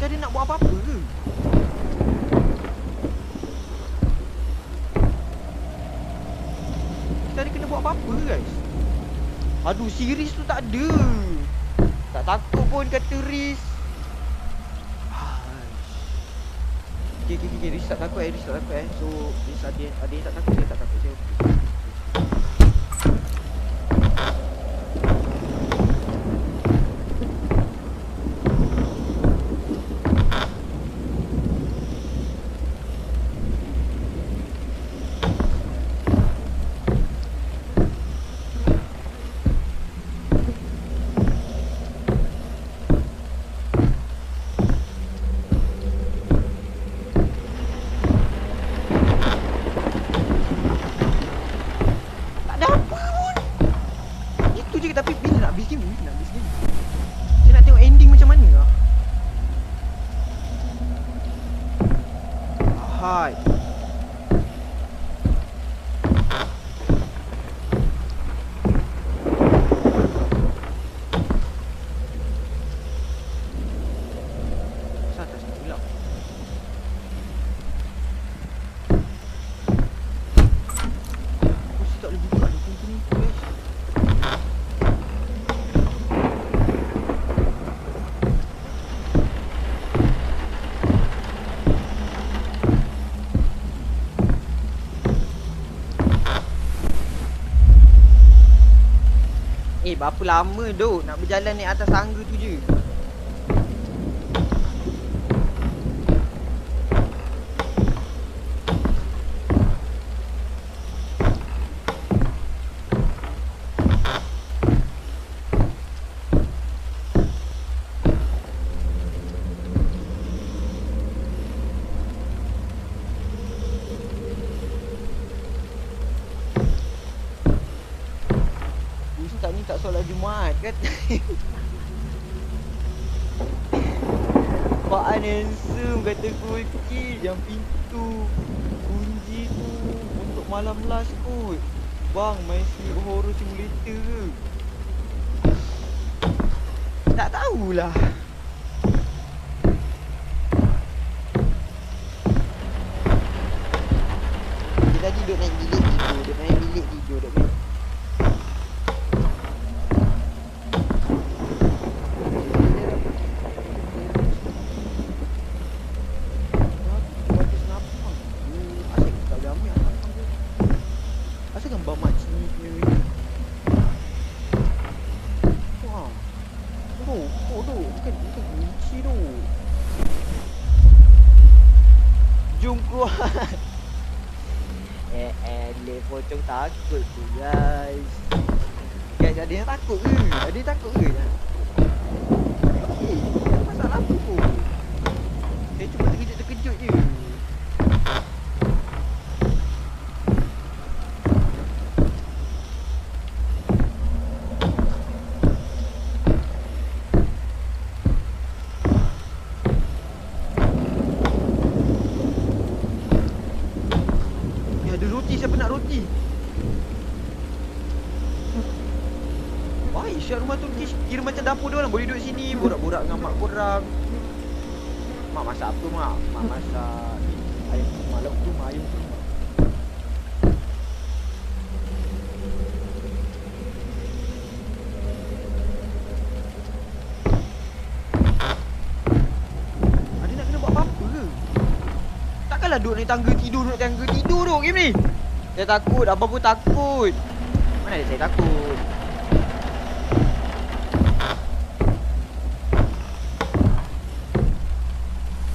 Kita ada nak buat apa-apa ke? Kita ada kena buat apa-apa ke guys? Aduh, si Riz tu tak ada. Tak takut pun kata Riz. Okay, Riz tak takut Riz tak takut So, Riz ada yang tak takut, saya tak takut, saya okay. Tapi bila nak habis game? Saya nak tengok ending macam mana lah. Hai. Atas pula. Aku tak boleh buka ni pintu ni guys. Berapa lama duk nak berjalan naik atas tangga tu je. Ustaz ni tak solat Jumaat kan? Pak handsome kata kunci jam pintu. Kunci tu untuk malam last kot. Bang, main Sleep Horror Simulator ke? Tak tahulah. Dia tadi duduk naik bilik tidur. Duduk naik bilik tidur. Duduk naik. Rokok tu. Bukan kunci tu. Jom keluar. Le pocong takut tu guys. Guys, ada yang takut ke? Ada yang takut ke? Masalah apa pun? Saya cuma terkejut-terkejut je. Ada roti, siapa nak roti? Baik, Syah rumah tu kira macam dapur dia orang. Boleh duduk sini, borak-borak dengan mak korang. Mak masak apa mak? Mak masak ayam kurma, lauk kurma, ayam kurma. Ada nak kena buat apa-apa ke? Takkanlah duduk naik tangga tidur, duduk tangga tidur duk game ni. Saya takut, abang pun takut. Mana ada saya takut?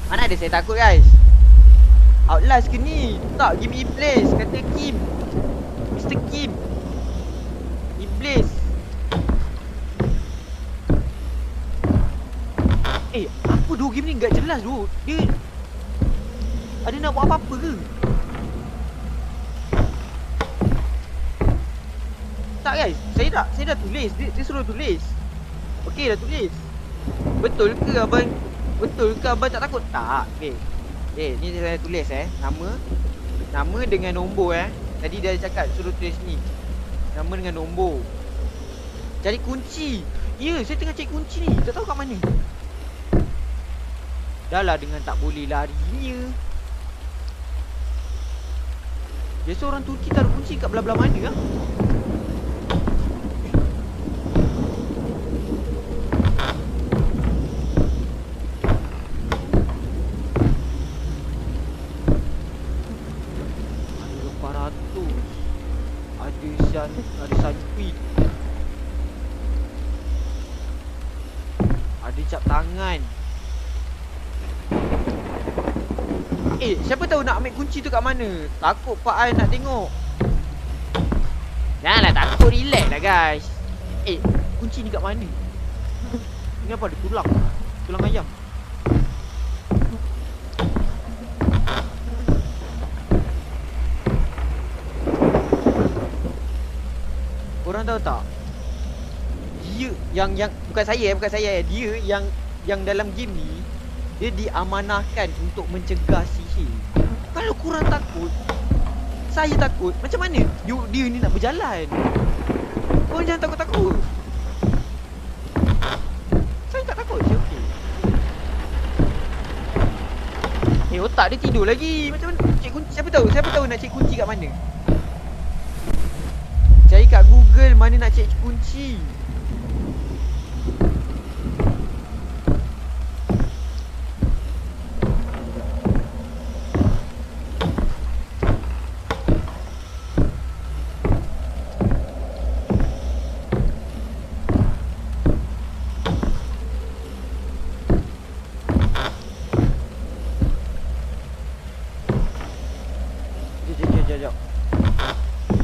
Mana ada saya takut guys? Outlast ke ni? Tak, game Iblis. Kata Kim, Mr. Kim Iblis. Apa tu game ni? Enggak jelas tu. Dia ada nak buat apa-apa ke? Tak guys, saya dah tulis. Dia suruh tulis. Okey, dah tulis. Betul ke abang tak takut? Tak. Okey, ni saya tulis Nama dengan nombor Tadi dia cakap suruh tulis ni. Nama dengan nombor. Cari kunci. Ya, saya tengah cari kunci ni. Tak tahu kat mana. Dah lah dengan tak boleh larinya. Biasa orang Turki taruh kunci kat belah-belah mana lah. Ada sandwich. Ada cap tangan. Siapa tahu nak ambil kunci tu kat mana? Takut Pak Ai nak tengok. Janganlah takut, relax lah guys. Kunci ni kat mana? Ni apa ada tulang? Tulang ayam. Korang tahu tak? Dia yang bukan saya, dia yang dalam game ni dia diamanahkan untuk mencegah sihir. Kalau korang takut, saya takut, macam mana dia ni nak berjalan? Korang jangan takut-takut. Saya tak takut, saya okey. Otak dia tidur lagi. Macam mana? Cik kunci, siapa tahu nak cek kunci kat mana? Cari kat Google mana nak cek kunci. Sekejap.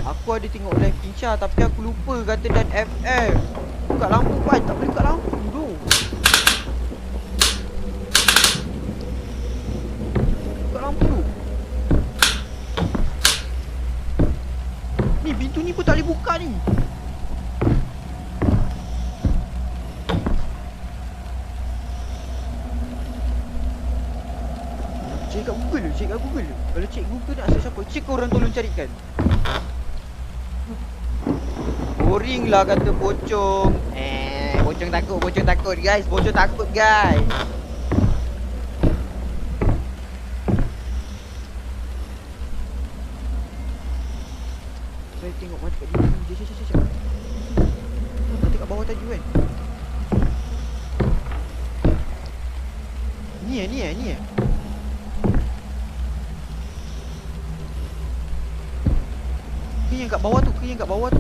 Aku ada tengok live Kinca tapi aku lupa kata dan FF. Buka lampu Pai, tak boleh buka lampu tu. Buka lampu tu. Ni pintu ni pun tak boleh buka ni. Cek kat Google. Kalau cek Google nak search apa? Cek korang tolong carikan. Boring lah kata pocong. Pocong takut guys. Pocong takut guys. Saya tengok mata kat dia. Jom. Mata kat bawah tadi kan. Ni eh. Ke yang kat bawah tu.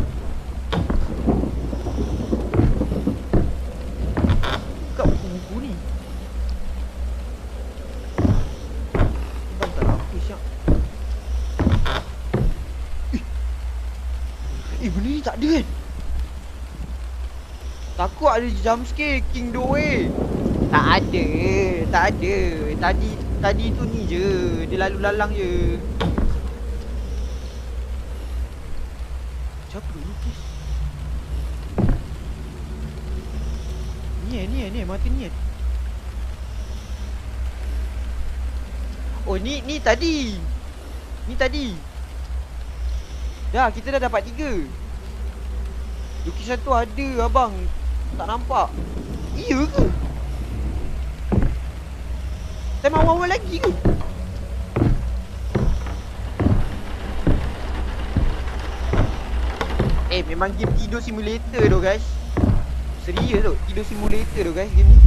tak ada kan? Takut ada jump scare King Do Tak ada. Tadi tu ni je. Dia lalu lalang je. Siapa dulu kes? Ni mata ni. Oh ni tadi. Ni tadi. Dah kita dah dapat 3. Lukisan tu ada abang. Tak nampak. Iya ke? Time awal-awal lagi ke? Memang game tidur simulator tu guys. Serius tu, tidur simulator tu guys game ni.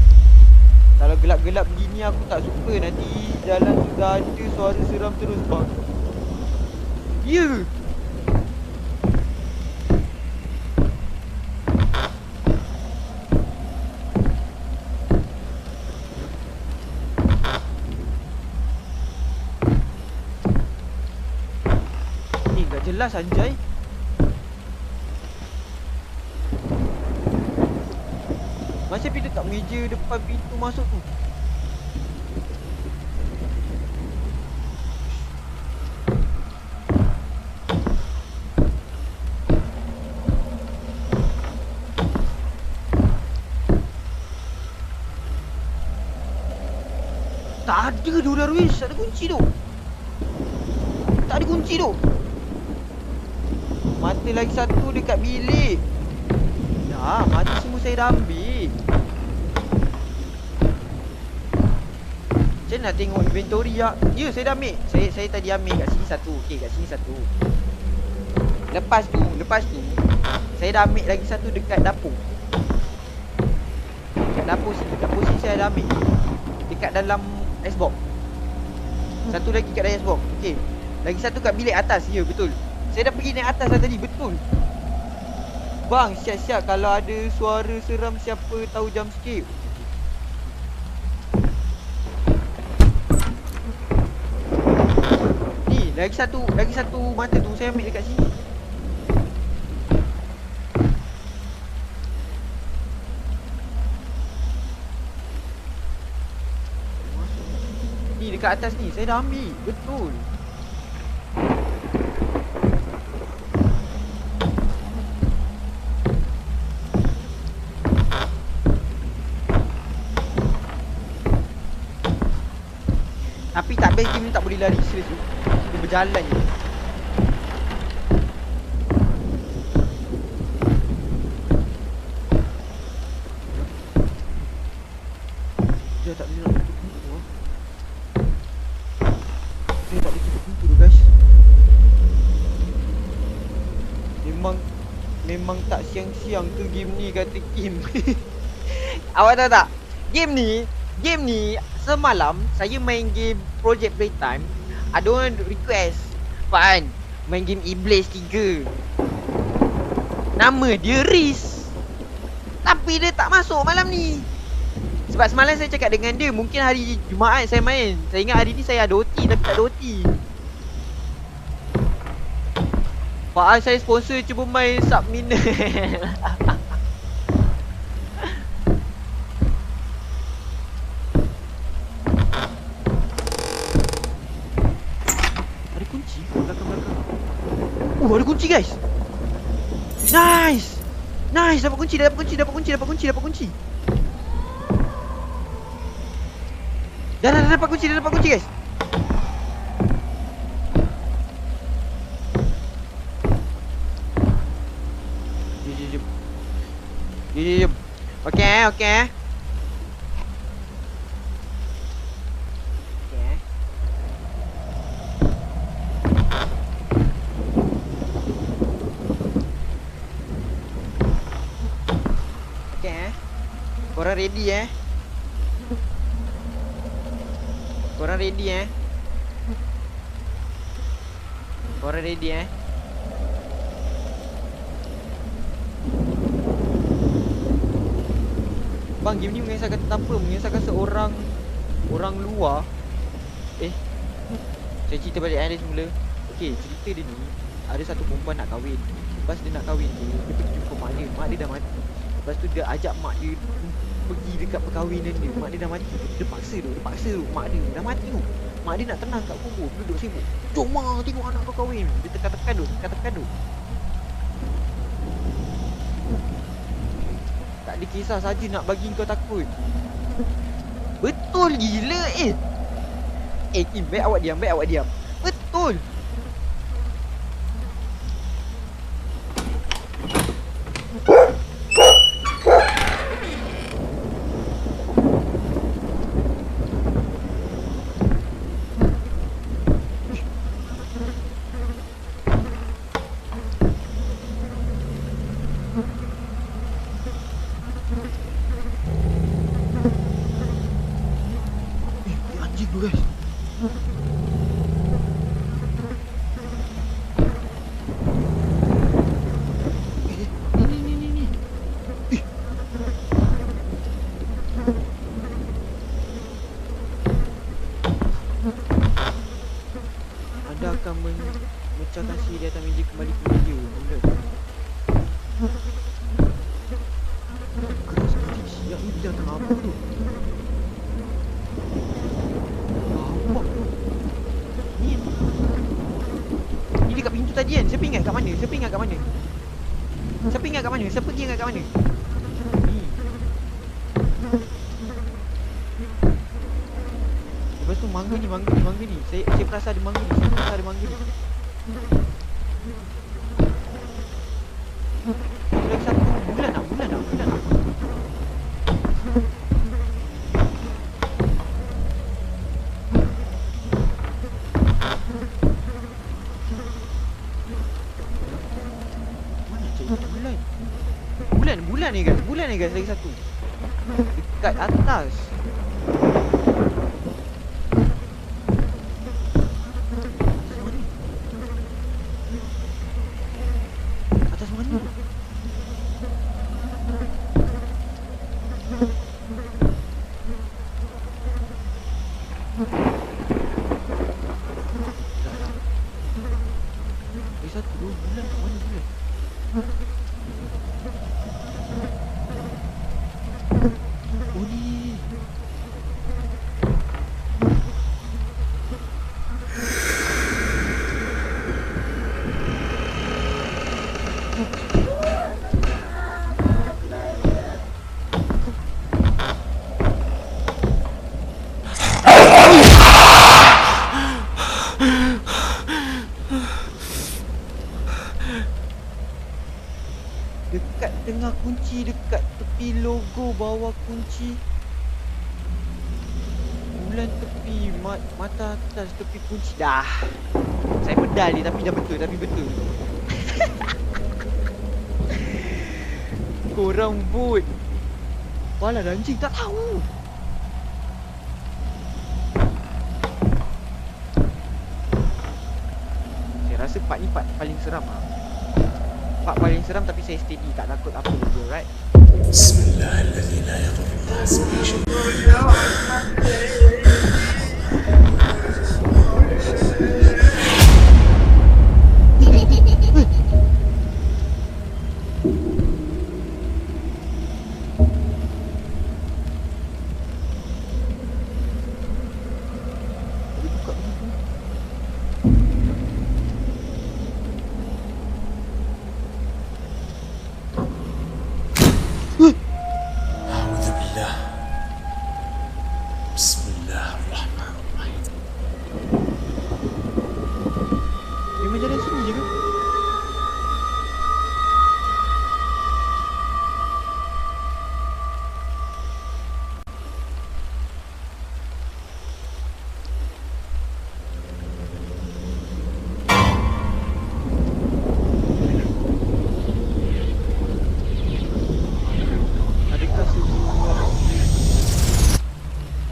Kalau gelap-gelap begini aku tak suka. Nanti jalan sudah ada suara seram terus bang. Ya ke? Ni tak jelas anjay. Macam dia dekat meja depan pintu masuk tu. Tak ada tu Darwish, tak ada kunci tu. Tak ada kunci tu. Mata lagi satu dekat bilik. Dah, mata semua saya dah ambil. Macam nak tengok inventory ya. Ya, saya dah ambil. Saya tadi ambil kat sini satu. Okey, kat sini satu. Lepas tu saya dah ambil lagi satu dekat dapur. Dekat dapur sini saya dah ambil. Dekat dalam icebox. Satu lagi kat dalam icebox. Okey. Lagi satu kat bilik atas. Ya, betul. Saya dah pergi naik atas dah tadi, betul. Bang, siap-siap kalau ada suara seram siapa tahu jump scare. Ni, lagi satu mata tu saya ambil dekat sini. Ni dekat atas ni, saya dah ambil, betul. Tapi tak best game ni tak boleh lari serius tu. Dia berjalan je. Dia tak boleh nak tutup pintu lah. Dia tak boleh tutup pintu tu guys. Memang tak siang-siang ke game ni kata Kim. Awak tahu tak? Game ni semalam saya main game Project Playtime. Ada orang request Faan main game Iblis 3. Nama dia Riz. Tapi dia tak masuk malam ni. Sebab semalam saya cakap dengan dia mungkin hari Jumaat saya main. Saya ingat hari ni saya ada OT tapi tak ada OT. Faan saya sponsor cuba main Subminer. Ada kunci guys. Nice. Dapat kunci. Dah dapat kunci guys. Jom. Okey. Korang ready Bang, game ni mengisahkan tanpa mengisahkan seorang luar. Saya cerita balik dia semula. Okey, cerita dia ni ada satu perempuan nak kahwin. Lepas dia nak kahwin tu, dia pergi jumpa mak dia. Mak dia dah mati. Lepas tu dia ajak mak dia pergi dekat perkahwinan dia. Mak dia dah mati. Dia paksa tu. Mak dia dah mati tu. Mak dia nak tenang kat kubur. Duduk sibuk. Jom mak, tengok anak kau kahwin. Dia tekan-tekan tu. Tak ada kisah saja nak bagi kau takut. Betul gila Kim, baik awak diam. Betul. Anjing tu guys. Ni. Anda akan memecahkan sihir di atas meja kembali ke meja. Bulat. Keras sekali. Siap ni dia tengah apa tu? Apa? Ni dekat pintu tadi kan? Siapa ingat kat mana? Siapa pergi ingat kat mana? Ni. Lepas tu mangga ni. Saya perasan ada mangga ni. Lagi satu. Bulan nak. Mana cik bulan? Bulan ni guys, lagi satu. Dekat atas. Atas mana? Lagi satu. Bulan kat mana bulan? Oh ni. Dekat tengah kunci, dekat tepi logo bawah kunci. Bulan tepi, mata atas tepi kunci. Dah. Saya pedal ni tapi betul. Korang vote. Walah anjing tak tahu. Saya rasa part ni part paling seram lah. Part paling seram tapi saya steady, tak takut apa juga, right? Bismillahirrahmanirrahim. La yadurru ma'a ismihi syai'un. A'udzu billah. Bismillahirrahmanirrahim. Memang jalan sini je ke?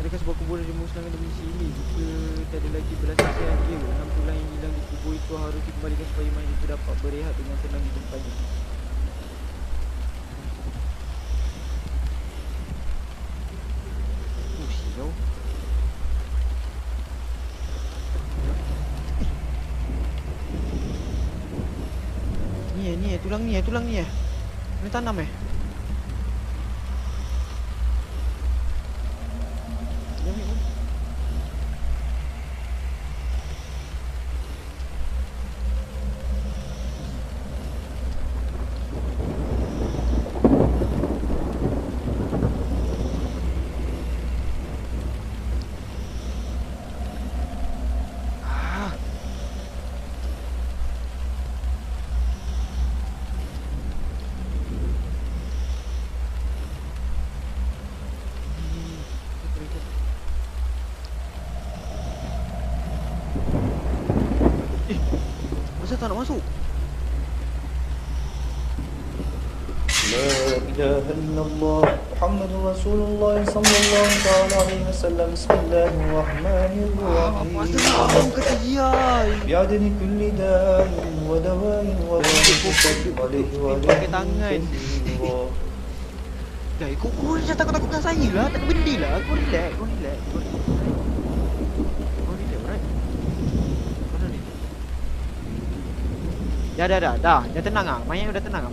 Adakah sebuah kuburan dimusnahkan demi sihir? Jika tiada lagi belas kasihan dia, 6 tulang yang hilang di kubur itu harus dikembalikan supaya mayat itu dapat berehat dengan tenang di tempatnya. Siau. Ni Tulang ni Kena tanam Dia ambil pun. Masa tak nak masuk? لا إله إلا الله محمد رسول الله صلى الله تعالى عليه وسلم بسم الله الرحمن Masa الرحيم tak mau kata dia. بعدد كل داء ودواء وبركة عليه وعلى Pakai tangan. الله Guys, kau jangan takut-takutkan saya lah. Tak ada benda lah. Kau relax, alright? Mana ni? Dah. Dah tenang ah. Main dah tenang.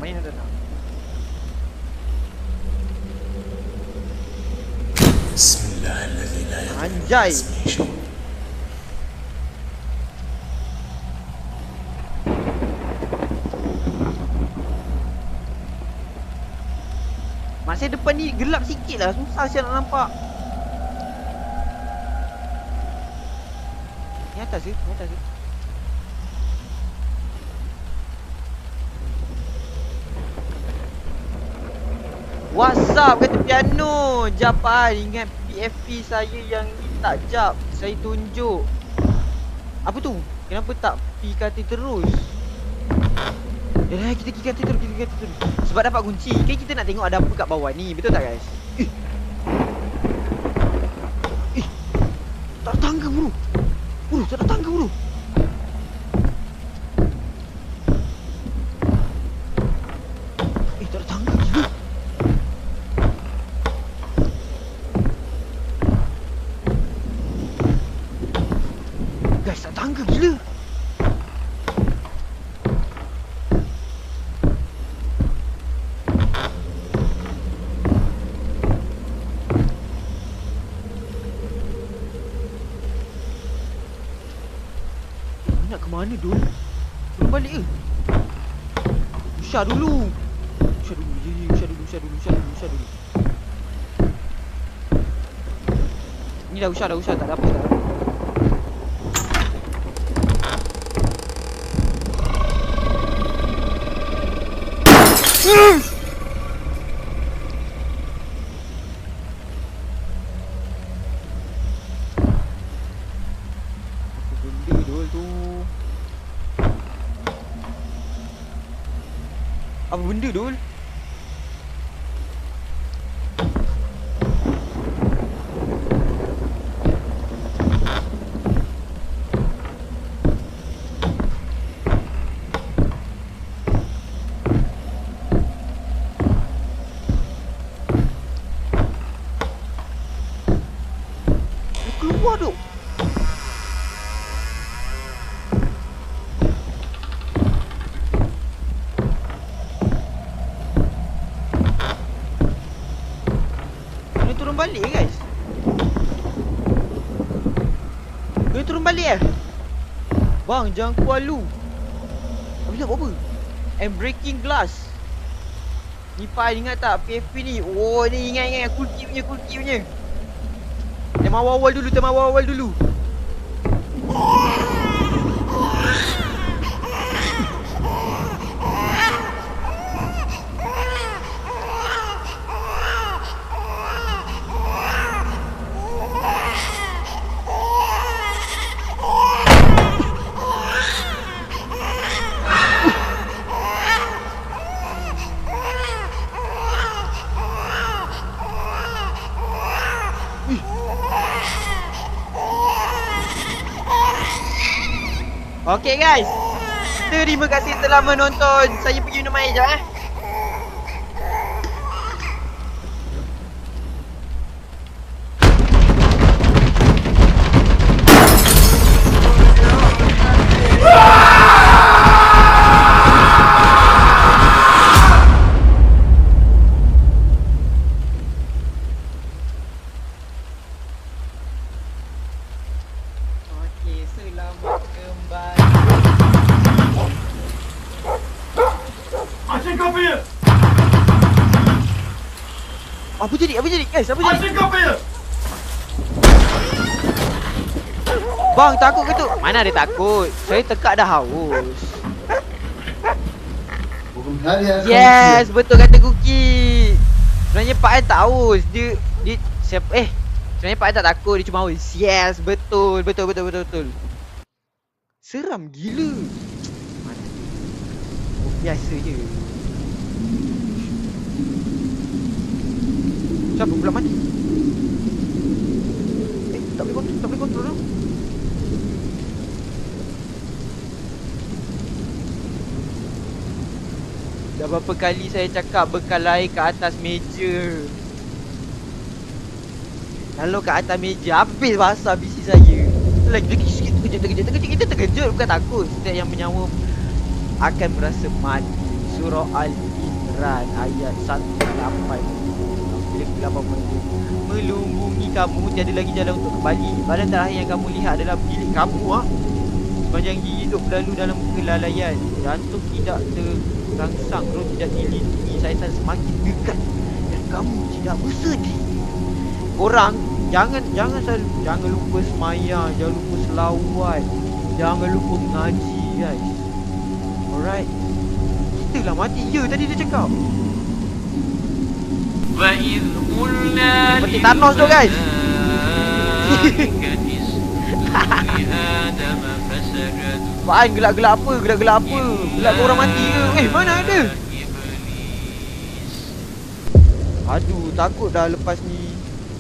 بسم الله الذي لا يضر Anjay. Masa depan ni gelap sikit lah. Susah saya nak nampak. Ni atas ke? What's up kata piano. Jap ingat PFP saya yang ni tak jap. Saya tunjuk. Apa tu? Kenapa tak pi kata terus? Kita kata terus. Sebab dapat kunci. Kan kita nak tengok ada apa kat bawah ni. Betul tak guys? Tak ada tangga bro. Tak ada tangga bro. Tak ada tangga gila. Guys, tak ada tangga gila. Nak ke mana Dul? Turun balik ke? Usah dulu. Usah dulu. Ni dah usah, tak ada apa. Apa benda Dul tu? Apa benda Dul? Dia keluar tu. Kena turun balik guys. Kena turun balik Bang, jangan keluar lu. Habis buat apa? And breaking glass. Ni Pai ingat tak PFP ni? Oh ni ingat cool key punya. Tema awal dulu. Okay guys, terima kasih telah menonton. Saya pergi minum air sekejap Apa jadi? Apa jadi? Guys, apa jadi? Bang, takut ke tu? Mana ada takut? Saya tekak dah haus. Yes, betul kata Cookie. Sebenarnya Pak An tak haus. Dia siapa sebenarnya Pak An tak takut, dia cuma haus. Yes, betul. Seram gila. Mana? Oh, biasa je. Siapa pula mati? Tak boleh kontrol tau. Dah berapa kali saya cakap bekal air kat atas meja. Kalau kat atas meja, habis basah bisi saya. Lagi sikit terkejut. Bukan takut. Setiap yang menyawa akan merasa mati. Surah Al-Imran ayat 108. Melumpungi kamu, tiada lagi jalan untuk kembali. Badan terakhir yang kamu lihat adalah bilik kamu. Sepanjang hidup berlalu dalam kelalaian. Jantung tidak terangsang, roh tidak dilindungi, syaitan semakin dekat dan kamu tidak bersedih. Korang jangan lupa semayang, jangan lupa selawat, jangan lupa mengaji, guys. Alright. Kita lah mati. Ya, tadi dia cakap. Seperti Thanos tu, guys. Faan gelak-gelak apa? Gelak-gelak apa? Gelak ke orang mati ke? Mana ada? Aduh, takut dah lepas ni.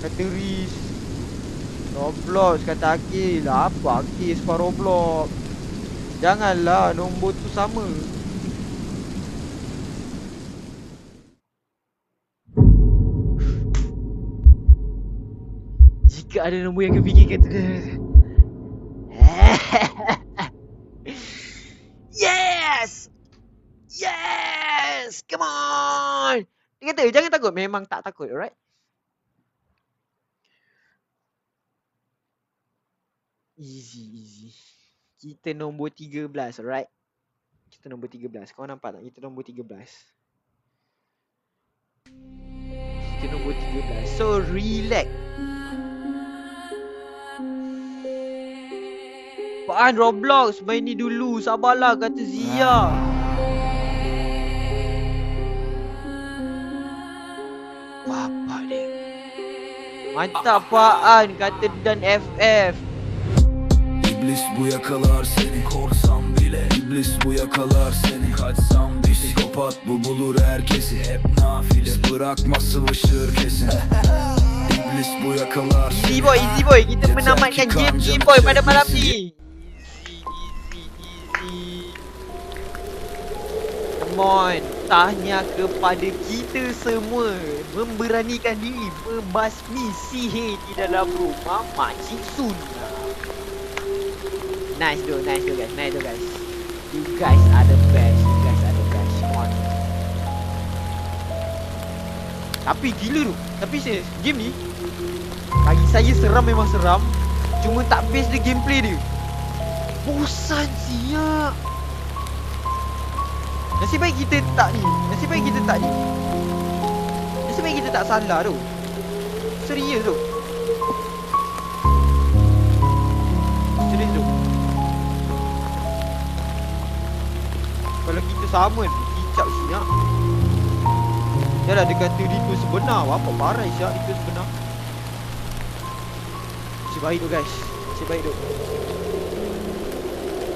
Kata Riz Roblox, kata Akil. Apa Akil suka Roblox? Janganlah, nombor tu sama. Jika ada nombor yang kepikir kata Yes! Come on! Dia kata jangan takut. Memang tak takut, alright? Easy. Kita nombor 13, alright? Kita nombor 13. Kau nampak tak? Kita nombor 13. Kita nombor 13. So, relax. Apaan Roblox? Main ni dulu. Sabarlah, kata Zia. Apa dia? Mantap Paan, kata Dan FF. İblis bu yakalar seni, korsam bile İblis bu yakalar seni, kaçsam bir psikopat bu bulur herkesi. Hep nafile, bırakmaz sıvışır kesin. İblis bu yakalar seni. Easy boy, kita menamatkan game Easy boy pada malam ni. Come on, tanya kepada kita semua memberanikan diri membasmi sihir di dalam rumah Makcik Sun. Nice though guys. You guys are the best. Come on. Tapi gila tu. Tapi serius, game ni bagi saya seram, memang seram. Cuma tak best dia gameplay dia. Bosan siap. Nasib baik kita tak ni. Nasib baik kita tak salah tu. Serius tu. Kalau kita sama ni, kicap siap. Dah lah dia kata ritual sebenar. Apa parah siap ritual sebenar. Nasib baik tu guys.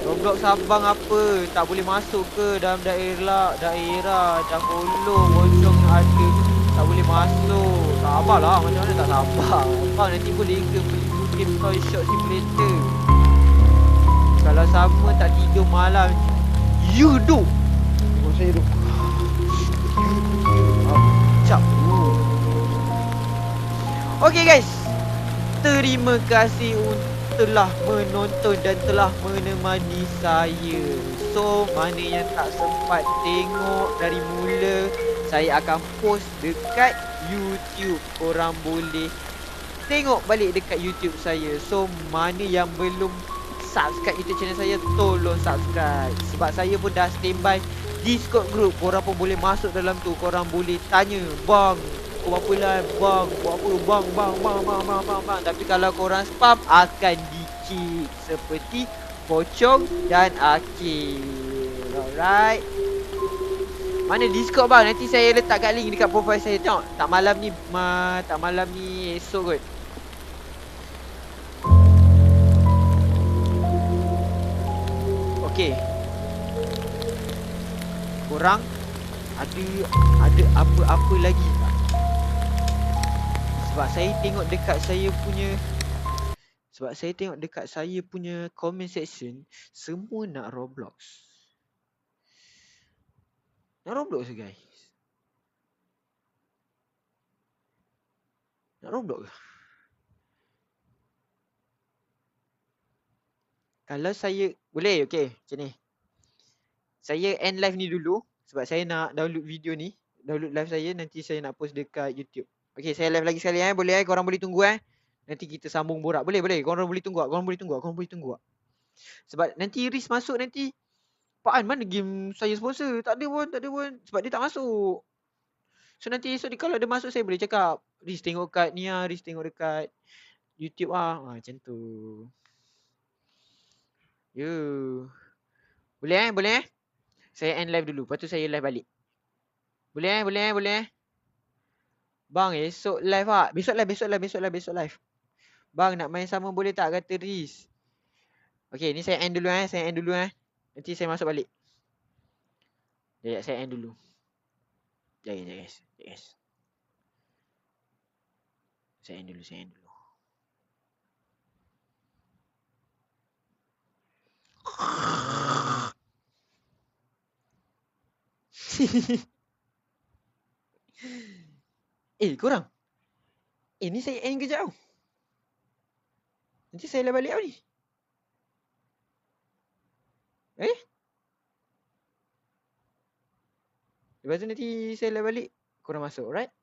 Roblox Sabang apa? Tak boleh masuk ke dalam daerah Dahulu bocong ada. Tak boleh masuk. Sabarlah, macam mana tak sabar. Abang nanti boleh ke beli game Toy Shop Simulator. Kalau sama tak tidur malam. You duk. Tengok saya duk. Cap. Okay guys, terima kasih telah menonton dan telah menemani saya. So, mana yang tak sempat tengok dari mula, saya akan post dekat YouTube. Korang boleh tengok balik dekat YouTube saya. So, mana yang belum subscribe YouTube channel saya, tolong subscribe. Sebab saya pun dah standby Discord group. Korang pun boleh masuk dalam tu. Korang boleh tanya, bang, pukul berapa live. Bang, buat apa? Bang. Tapi kalau korang spam, akan di-kick. Seperti Pocong dan Akil. Alright. Mana Discord bang? Nanti saya letak kat link dekat profile saya. Tengok, tak malam ni esok kot. Okey. Korang ada apa-apa lagi tak? Sebab saya tengok dekat saya punya comment section, semua nak Roblox. Nak Roblox ke guys? Nak Roblox ke? Kalau saya boleh, okey, macam ni. Saya end live ni dulu sebab saya nak download video ni, download live saya, nanti saya nak post dekat YouTube. Okey, saya live lagi sekali boleh korang boleh tunggu Nanti kita sambung borak. Boleh. Korang boleh tunggu tak? Sebab nanti Riz masuk nanti. Pak An, mana game saya sponsor? Tak ada pun. Sebab dia tak masuk. So nanti esok kalau dia masuk, saya boleh cakap, Riz tengok kat ni Riz tengok dekat YouTube macam tu. Boleh. Saya end live dulu, lepas tu saya live balik. Boleh. Bang, esok live Besok live. Bang, nak main sama boleh tak, kata Riz. Okay, ni saya end dulu Nanti saya masuk balik. Sekejap, saya end dulu. Sekejap guys. Saya end dulu. Korang. Ni saya end kejap tau. Nanti saya live balik ni. Lepas tu nanti saya live balik, korang masuk, alright?